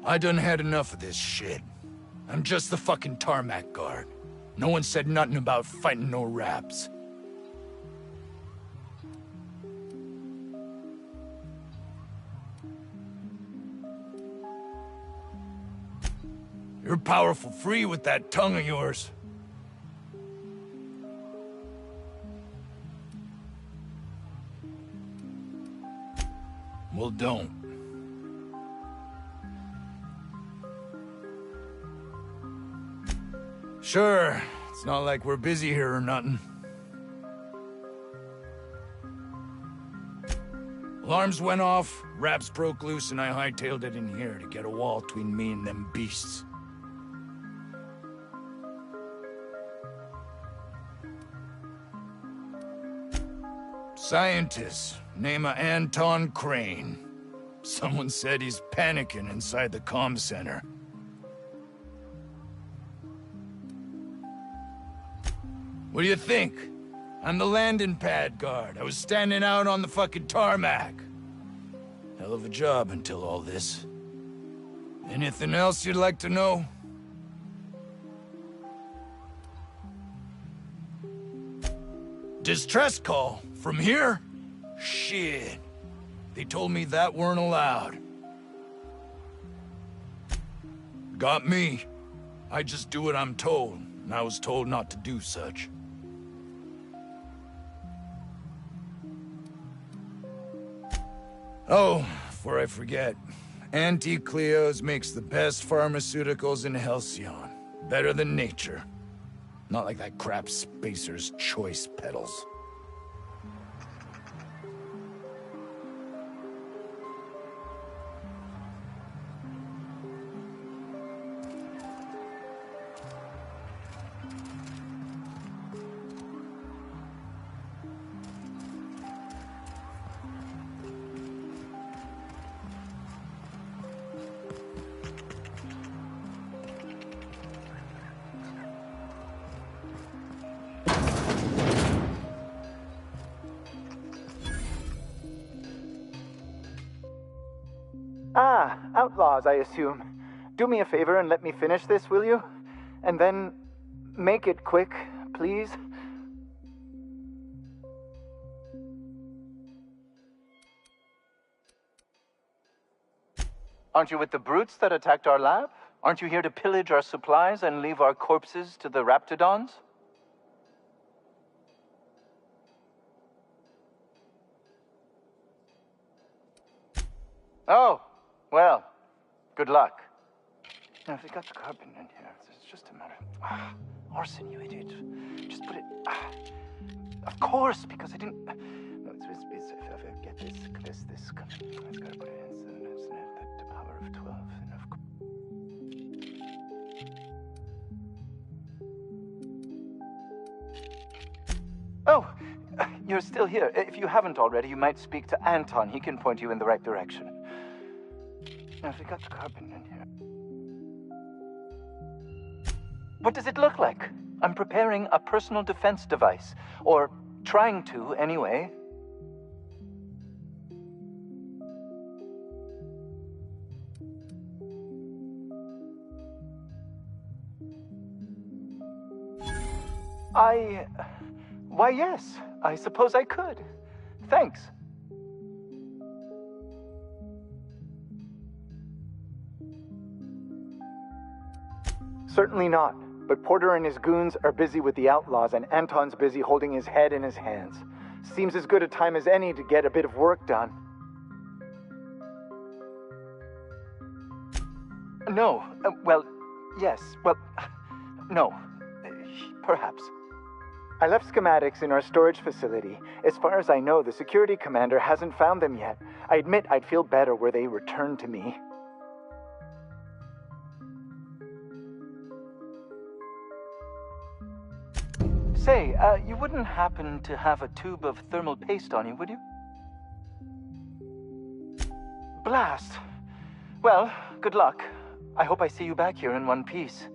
I done had enough of this shit. I'm just the fucking tarmac guard. No one said nothing about fighting no raps. You're powerful free with that tongue of yours. Well, don't. Sure, it's not like we're busy here or nothing. Alarms went off, raps broke loose, and I hightailed it in here to get a wall between me and them beasts. Scientist, name of Anton Crane. Someone said he's panicking inside the comm center. What do you think? I'm the landing pad guard. I was standing out on the fucking tarmac. Hell of a job until all this. Anything else you'd like to know? Distress call? From here? Shit. They told me that weren't allowed. Got me. I just do what I'm told, and I was told not to do such. Oh, before I forget, Auntie Cleo's makes the best pharmaceuticals in Halcyon. Better than nature. Not like that crap Spacer's Choice peddles. Ah, outlaws, I assume. Do me a favor and let me finish this, will you? And then make it quick, please. Aren't you with the brutes that attacked our lab? Aren't you here to pillage our supplies and leave our corpses to the Raptidons? Oh, well, good luck. Now, if we got the carbon in here, it's just a matter of... arson, you idiot. Just put it... of course, because I didn't... No, it's if I get this... It's gotta put it in, so it's the power of 12, and of course... Oh, you're still here. If you haven't already, you might speak to Anton. He can point you in the right direction. Now, if we got the carbon in here... What does it look like? I'm preparing a personal defense device. Or trying to, anyway. Why, yes. I suppose I could. Thanks. Certainly not. But Porter and his goons are busy with the outlaws, and Anton's busy holding his head in his hands. Seems as good a time as any to get a bit of work done. No. Well, yes. Well, no. Perhaps. I left schematics in our storage facility. As far as I know, the security commander hasn't found them yet. I admit I'd feel better were they returned to me. Say, you wouldn't happen to have a tube of thermal paste on you, would you? Blast. Well, good luck. I hope I see you back here in one piece.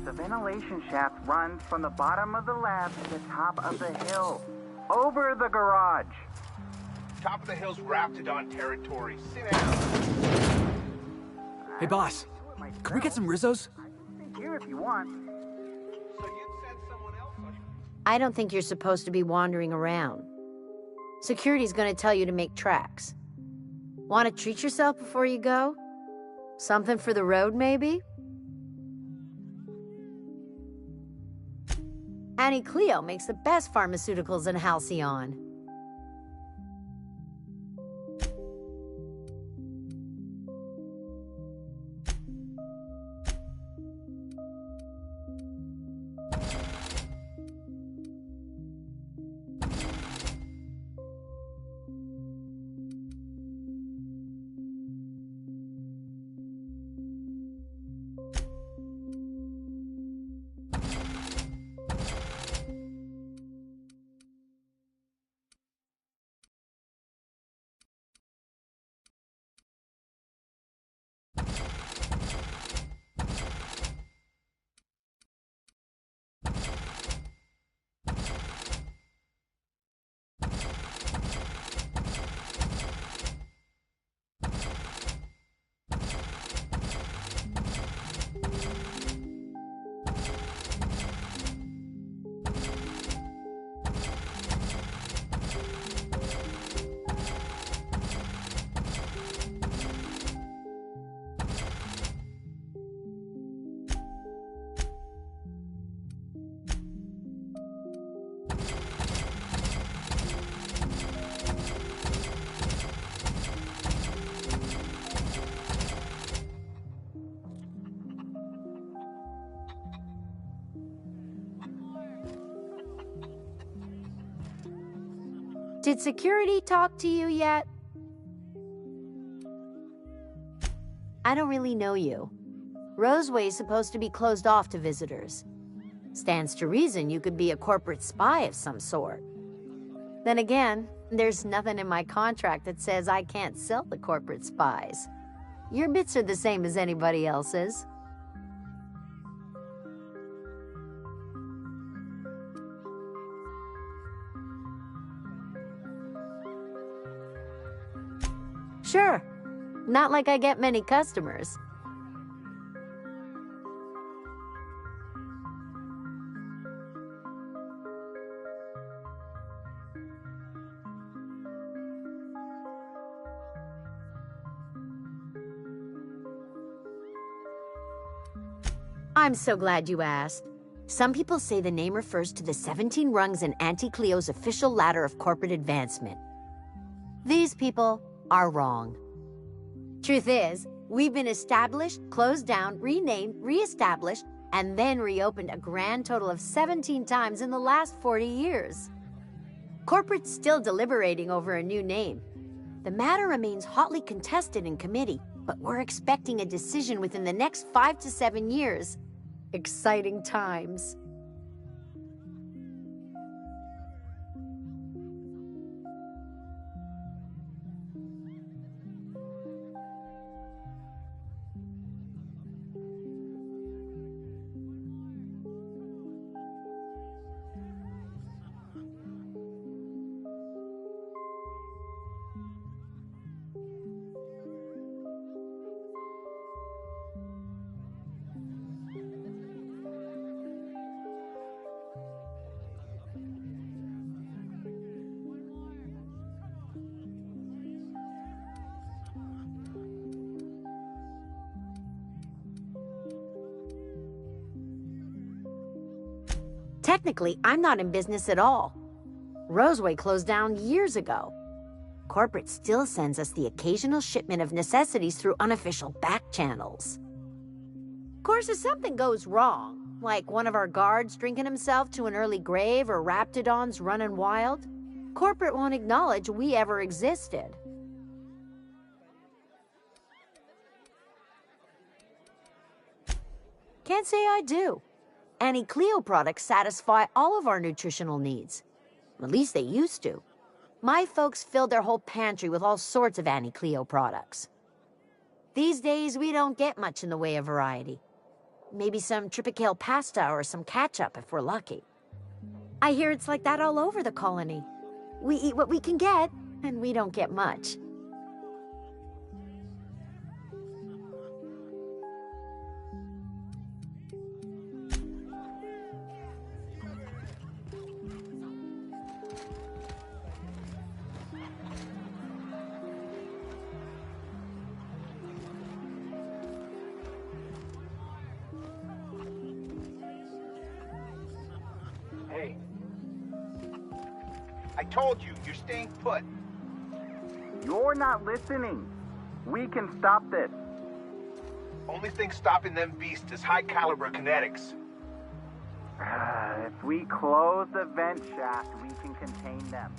The ventilation shaft runs from the bottom of the lab to the top of the hill. Over the garage. Top of the hill's Raptidon territory. Sit down. Hey, boss. Can we get some Rizzos? Here if you want. I don't think you're supposed to be wandering around. Security's gonna tell you to make tracks. Want to treat yourself before you go? Something for the road, maybe? Annie Cleo makes the best pharmaceuticals in Halcyon. Did security talk to you yet? I don't really know you. Roseway's supposed to be closed off to visitors. Stands to reason you could be a corporate spy of some sort. Then again, there's nothing in my contract that says I can't sell the corporate spies. Your bits are the same as anybody else's. Sure. Not like I get many customers. I'm so glad you asked. Some people say the name refers to the 17 rungs in Auntie Cleo's official ladder of corporate advancement. These people are wrong. Truth is, we've been established, closed down, renamed, re-established, and then reopened a grand total of 17 times in the last 40 years. Corporate's still deliberating over a new name. The matter remains hotly contested in committee, but we're expecting a decision within the next 5 to 7 years. Exciting times. Technically, I'm not in business at all. Roseway closed down years ago. Corporate still sends us the occasional shipment of necessities through unofficial back channels. Of course, if something goes wrong, like one of our guards drinking himself to an early grave or Raptidons running wild, corporate won't acknowledge we ever existed. Can't say I do. Auntie Cleo products satisfy all of our nutritional needs. At least they used to. My folks filled their whole pantry with all sorts of Auntie Cleo products. These days, we don't get much in the way of variety. Maybe some tripicale pasta or some ketchup if we're lucky. I hear it's like that all over the colony. We eat what we can get, and we don't get much. Hey. I told you, you're staying put. You're not listening. We can stop this. Only thing stopping them beasts is high caliber kinetics. If we close the vent shaft, we can contain them.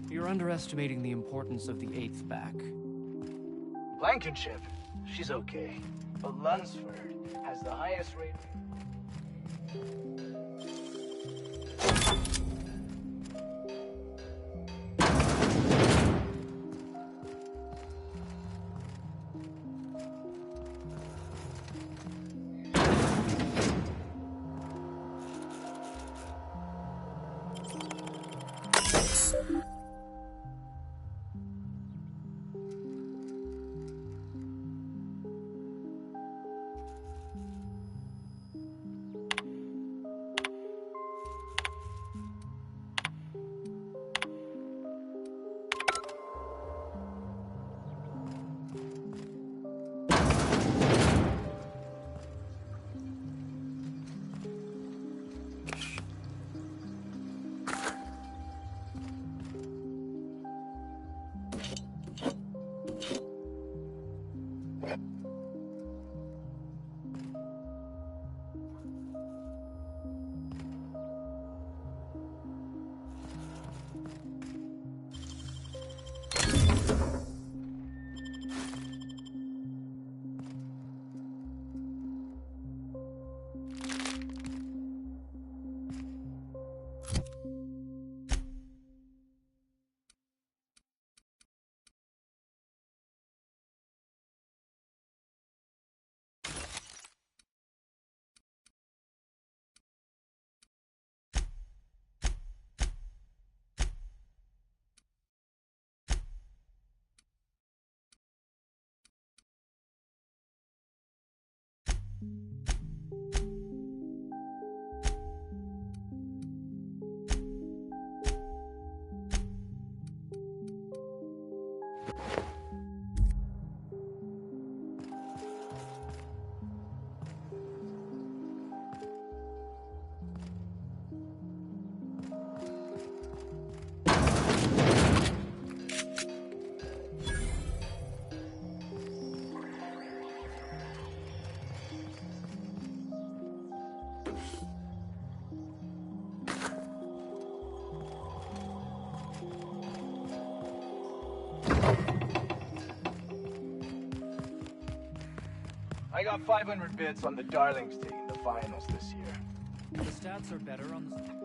You're underestimating the importance of the 8th back. Blankenship, she's okay. But Lunsford has the highest rate. I got 500 bits on the Darlings taking the finals this year. The stats are better on the...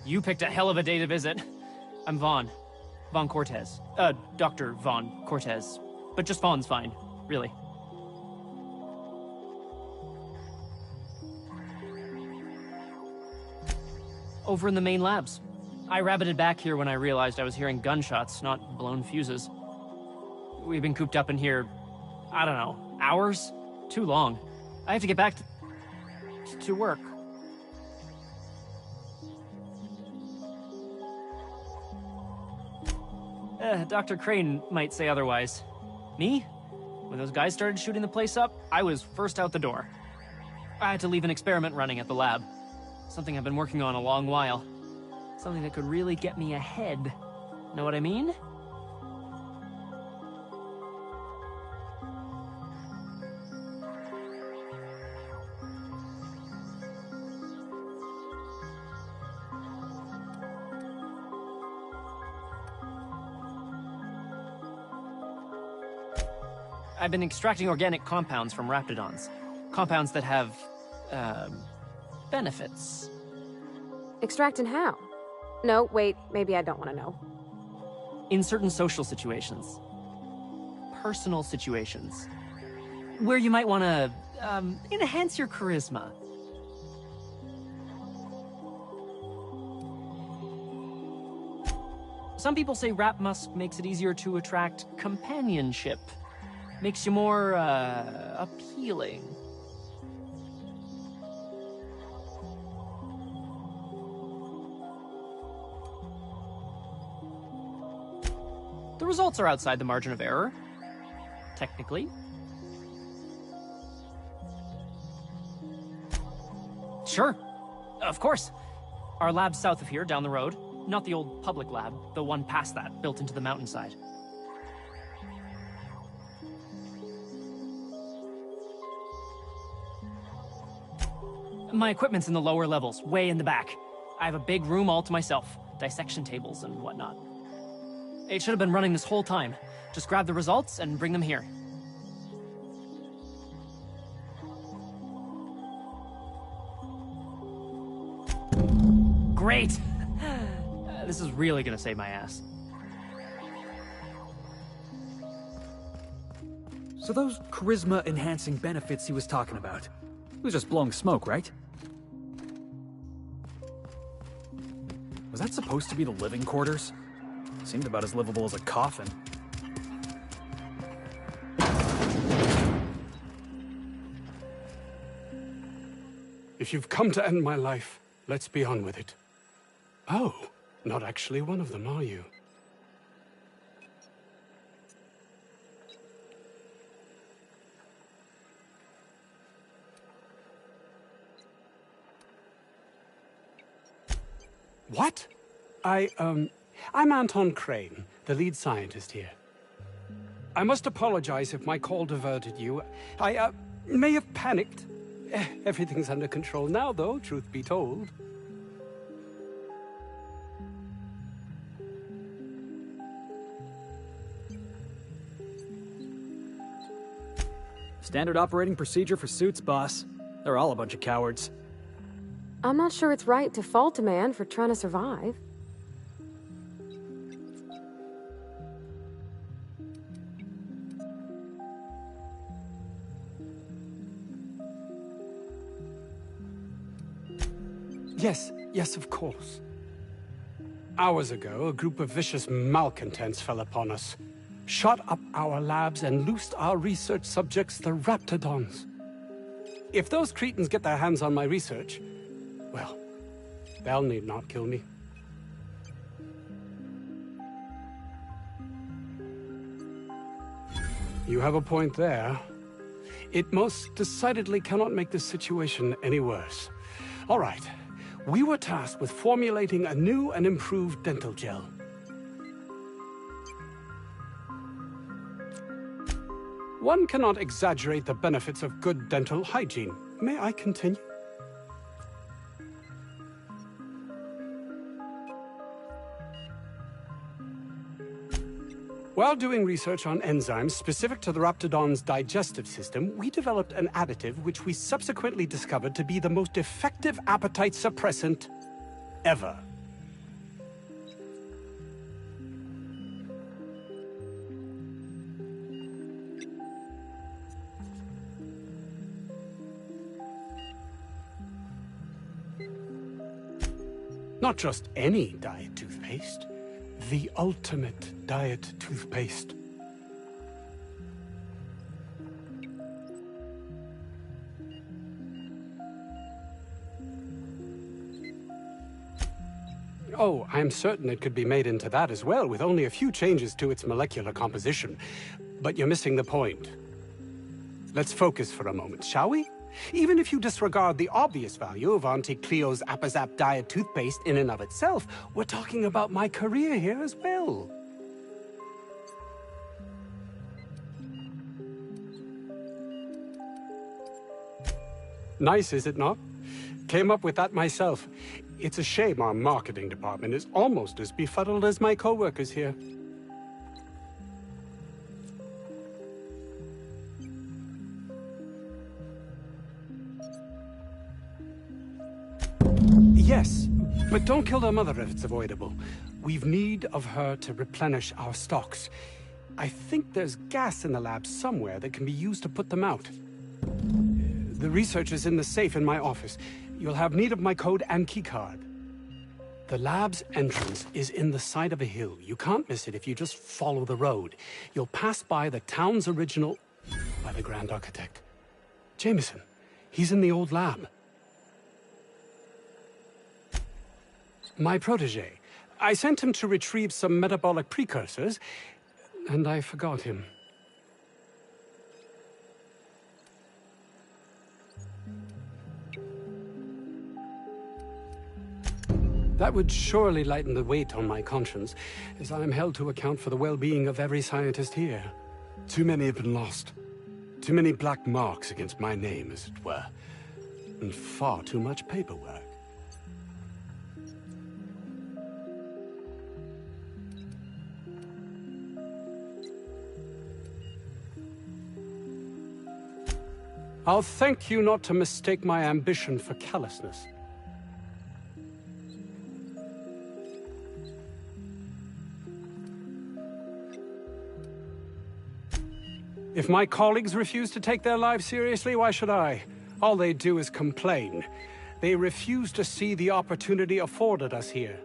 You picked a hell of a day to visit. I'm Vaughn. Vaughn Cortez. Dr. Vaughn Cortez. But just Vaughn's fine, really. Over in the main labs. I rabbited back here when I realized I was hearing gunshots, not blown fuses. We've been cooped up in here, I don't know, hours? Too long. I have to get back to work. Dr. Crane might say otherwise. Me? When those guys started shooting the place up, I was first out the door. I had to leave an experiment running at the lab. Something I've been working on a long while. Something that could really get me ahead. Know what I mean? I've been extracting organic compounds from raptidons. Compounds that have, benefits. Extract and how? No, wait, maybe I don't want to know. In certain social situations. Personal situations. Where you might want to, enhance your charisma. Some people say rap musk makes it easier to attract companionship. Makes you more, appealing. The results are outside the margin of error. Technically. Sure. Of course. Our lab's south of here, down the road. Not the old public lab, the one past that, built into the mountainside. My equipment's in the lower levels, way in the back. I have a big room all to myself, dissection tables and whatnot. It should have been running this whole time. Just grab the results and bring them here. Great! This is really gonna save my ass. So those charisma-enhancing benefits he was talking about, he was just blowing smoke, right? Was that supposed to be the living quarters? Seemed about as livable as a coffin. If you've come to end my life, let's be on with it. Oh, not actually one of them, are you? What? I'm Anton Crane, the lead scientist here. I must apologize if my call diverted you. I may have panicked. Everything's under control now, though, truth be told. Standard operating procedure for suits, boss. They're all a bunch of cowards. I'm not sure it's right to fault a man for trying to survive. Yes, of course. Hours ago, a group of vicious malcontents fell upon us, shot up our labs and loosed our research subjects, the Raptidons. If those cretins get their hands on my research, well, they'll need not kill me. You have a point there. It most decidedly cannot make this situation any worse. All right. We were tasked with formulating a new and improved dental gel. One cannot exaggerate the benefits of good dental hygiene. May I continue? While doing research on enzymes specific to the Raptidon's digestive system, we developed an additive which we subsequently discovered to be the most effective appetite suppressant ever. Not just any diet toothpaste. The ultimate diet toothpaste. Oh, I'm certain it could be made into that as well, with only a few changes to its molecular composition. But you're missing the point. Let's focus for a moment, shall we? Even if you disregard the obvious value of Auntie Cleo's Appazap diet toothpaste in and of itself, we're talking about my career here as well. Nice, is it not? Came up with that myself. It's a shame our marketing department is almost as befuddled as my co-workers here. Yes, but don't kill their mother if it's avoidable. We've need of her to replenish our stocks. I think there's gas in the lab somewhere that can be used to put them out. The research is in the safe in my office. You'll have need of my code and keycard. The lab's entrance is in the side of a hill. You can't miss it if you just follow the road. You'll pass by the town's original... by the Grand Architect. Jameson. He's in the old lab. My protege. I sent him to retrieve some metabolic precursors, and I forgot him. That would surely lighten the weight on my conscience, as I am held to account for the well-being of every scientist here. Too many have been lost. Too many black marks against my name, as it were. And far too much paperwork. I'll thank you not to mistake my ambition for callousness. If my colleagues refuse to take their lives seriously, why should I? All they do is complain. They refuse to see the opportunity afforded us here.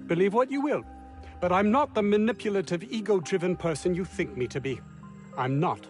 Believe what you will, but I'm not the manipulative, ego-driven person you think me to be. I'm not.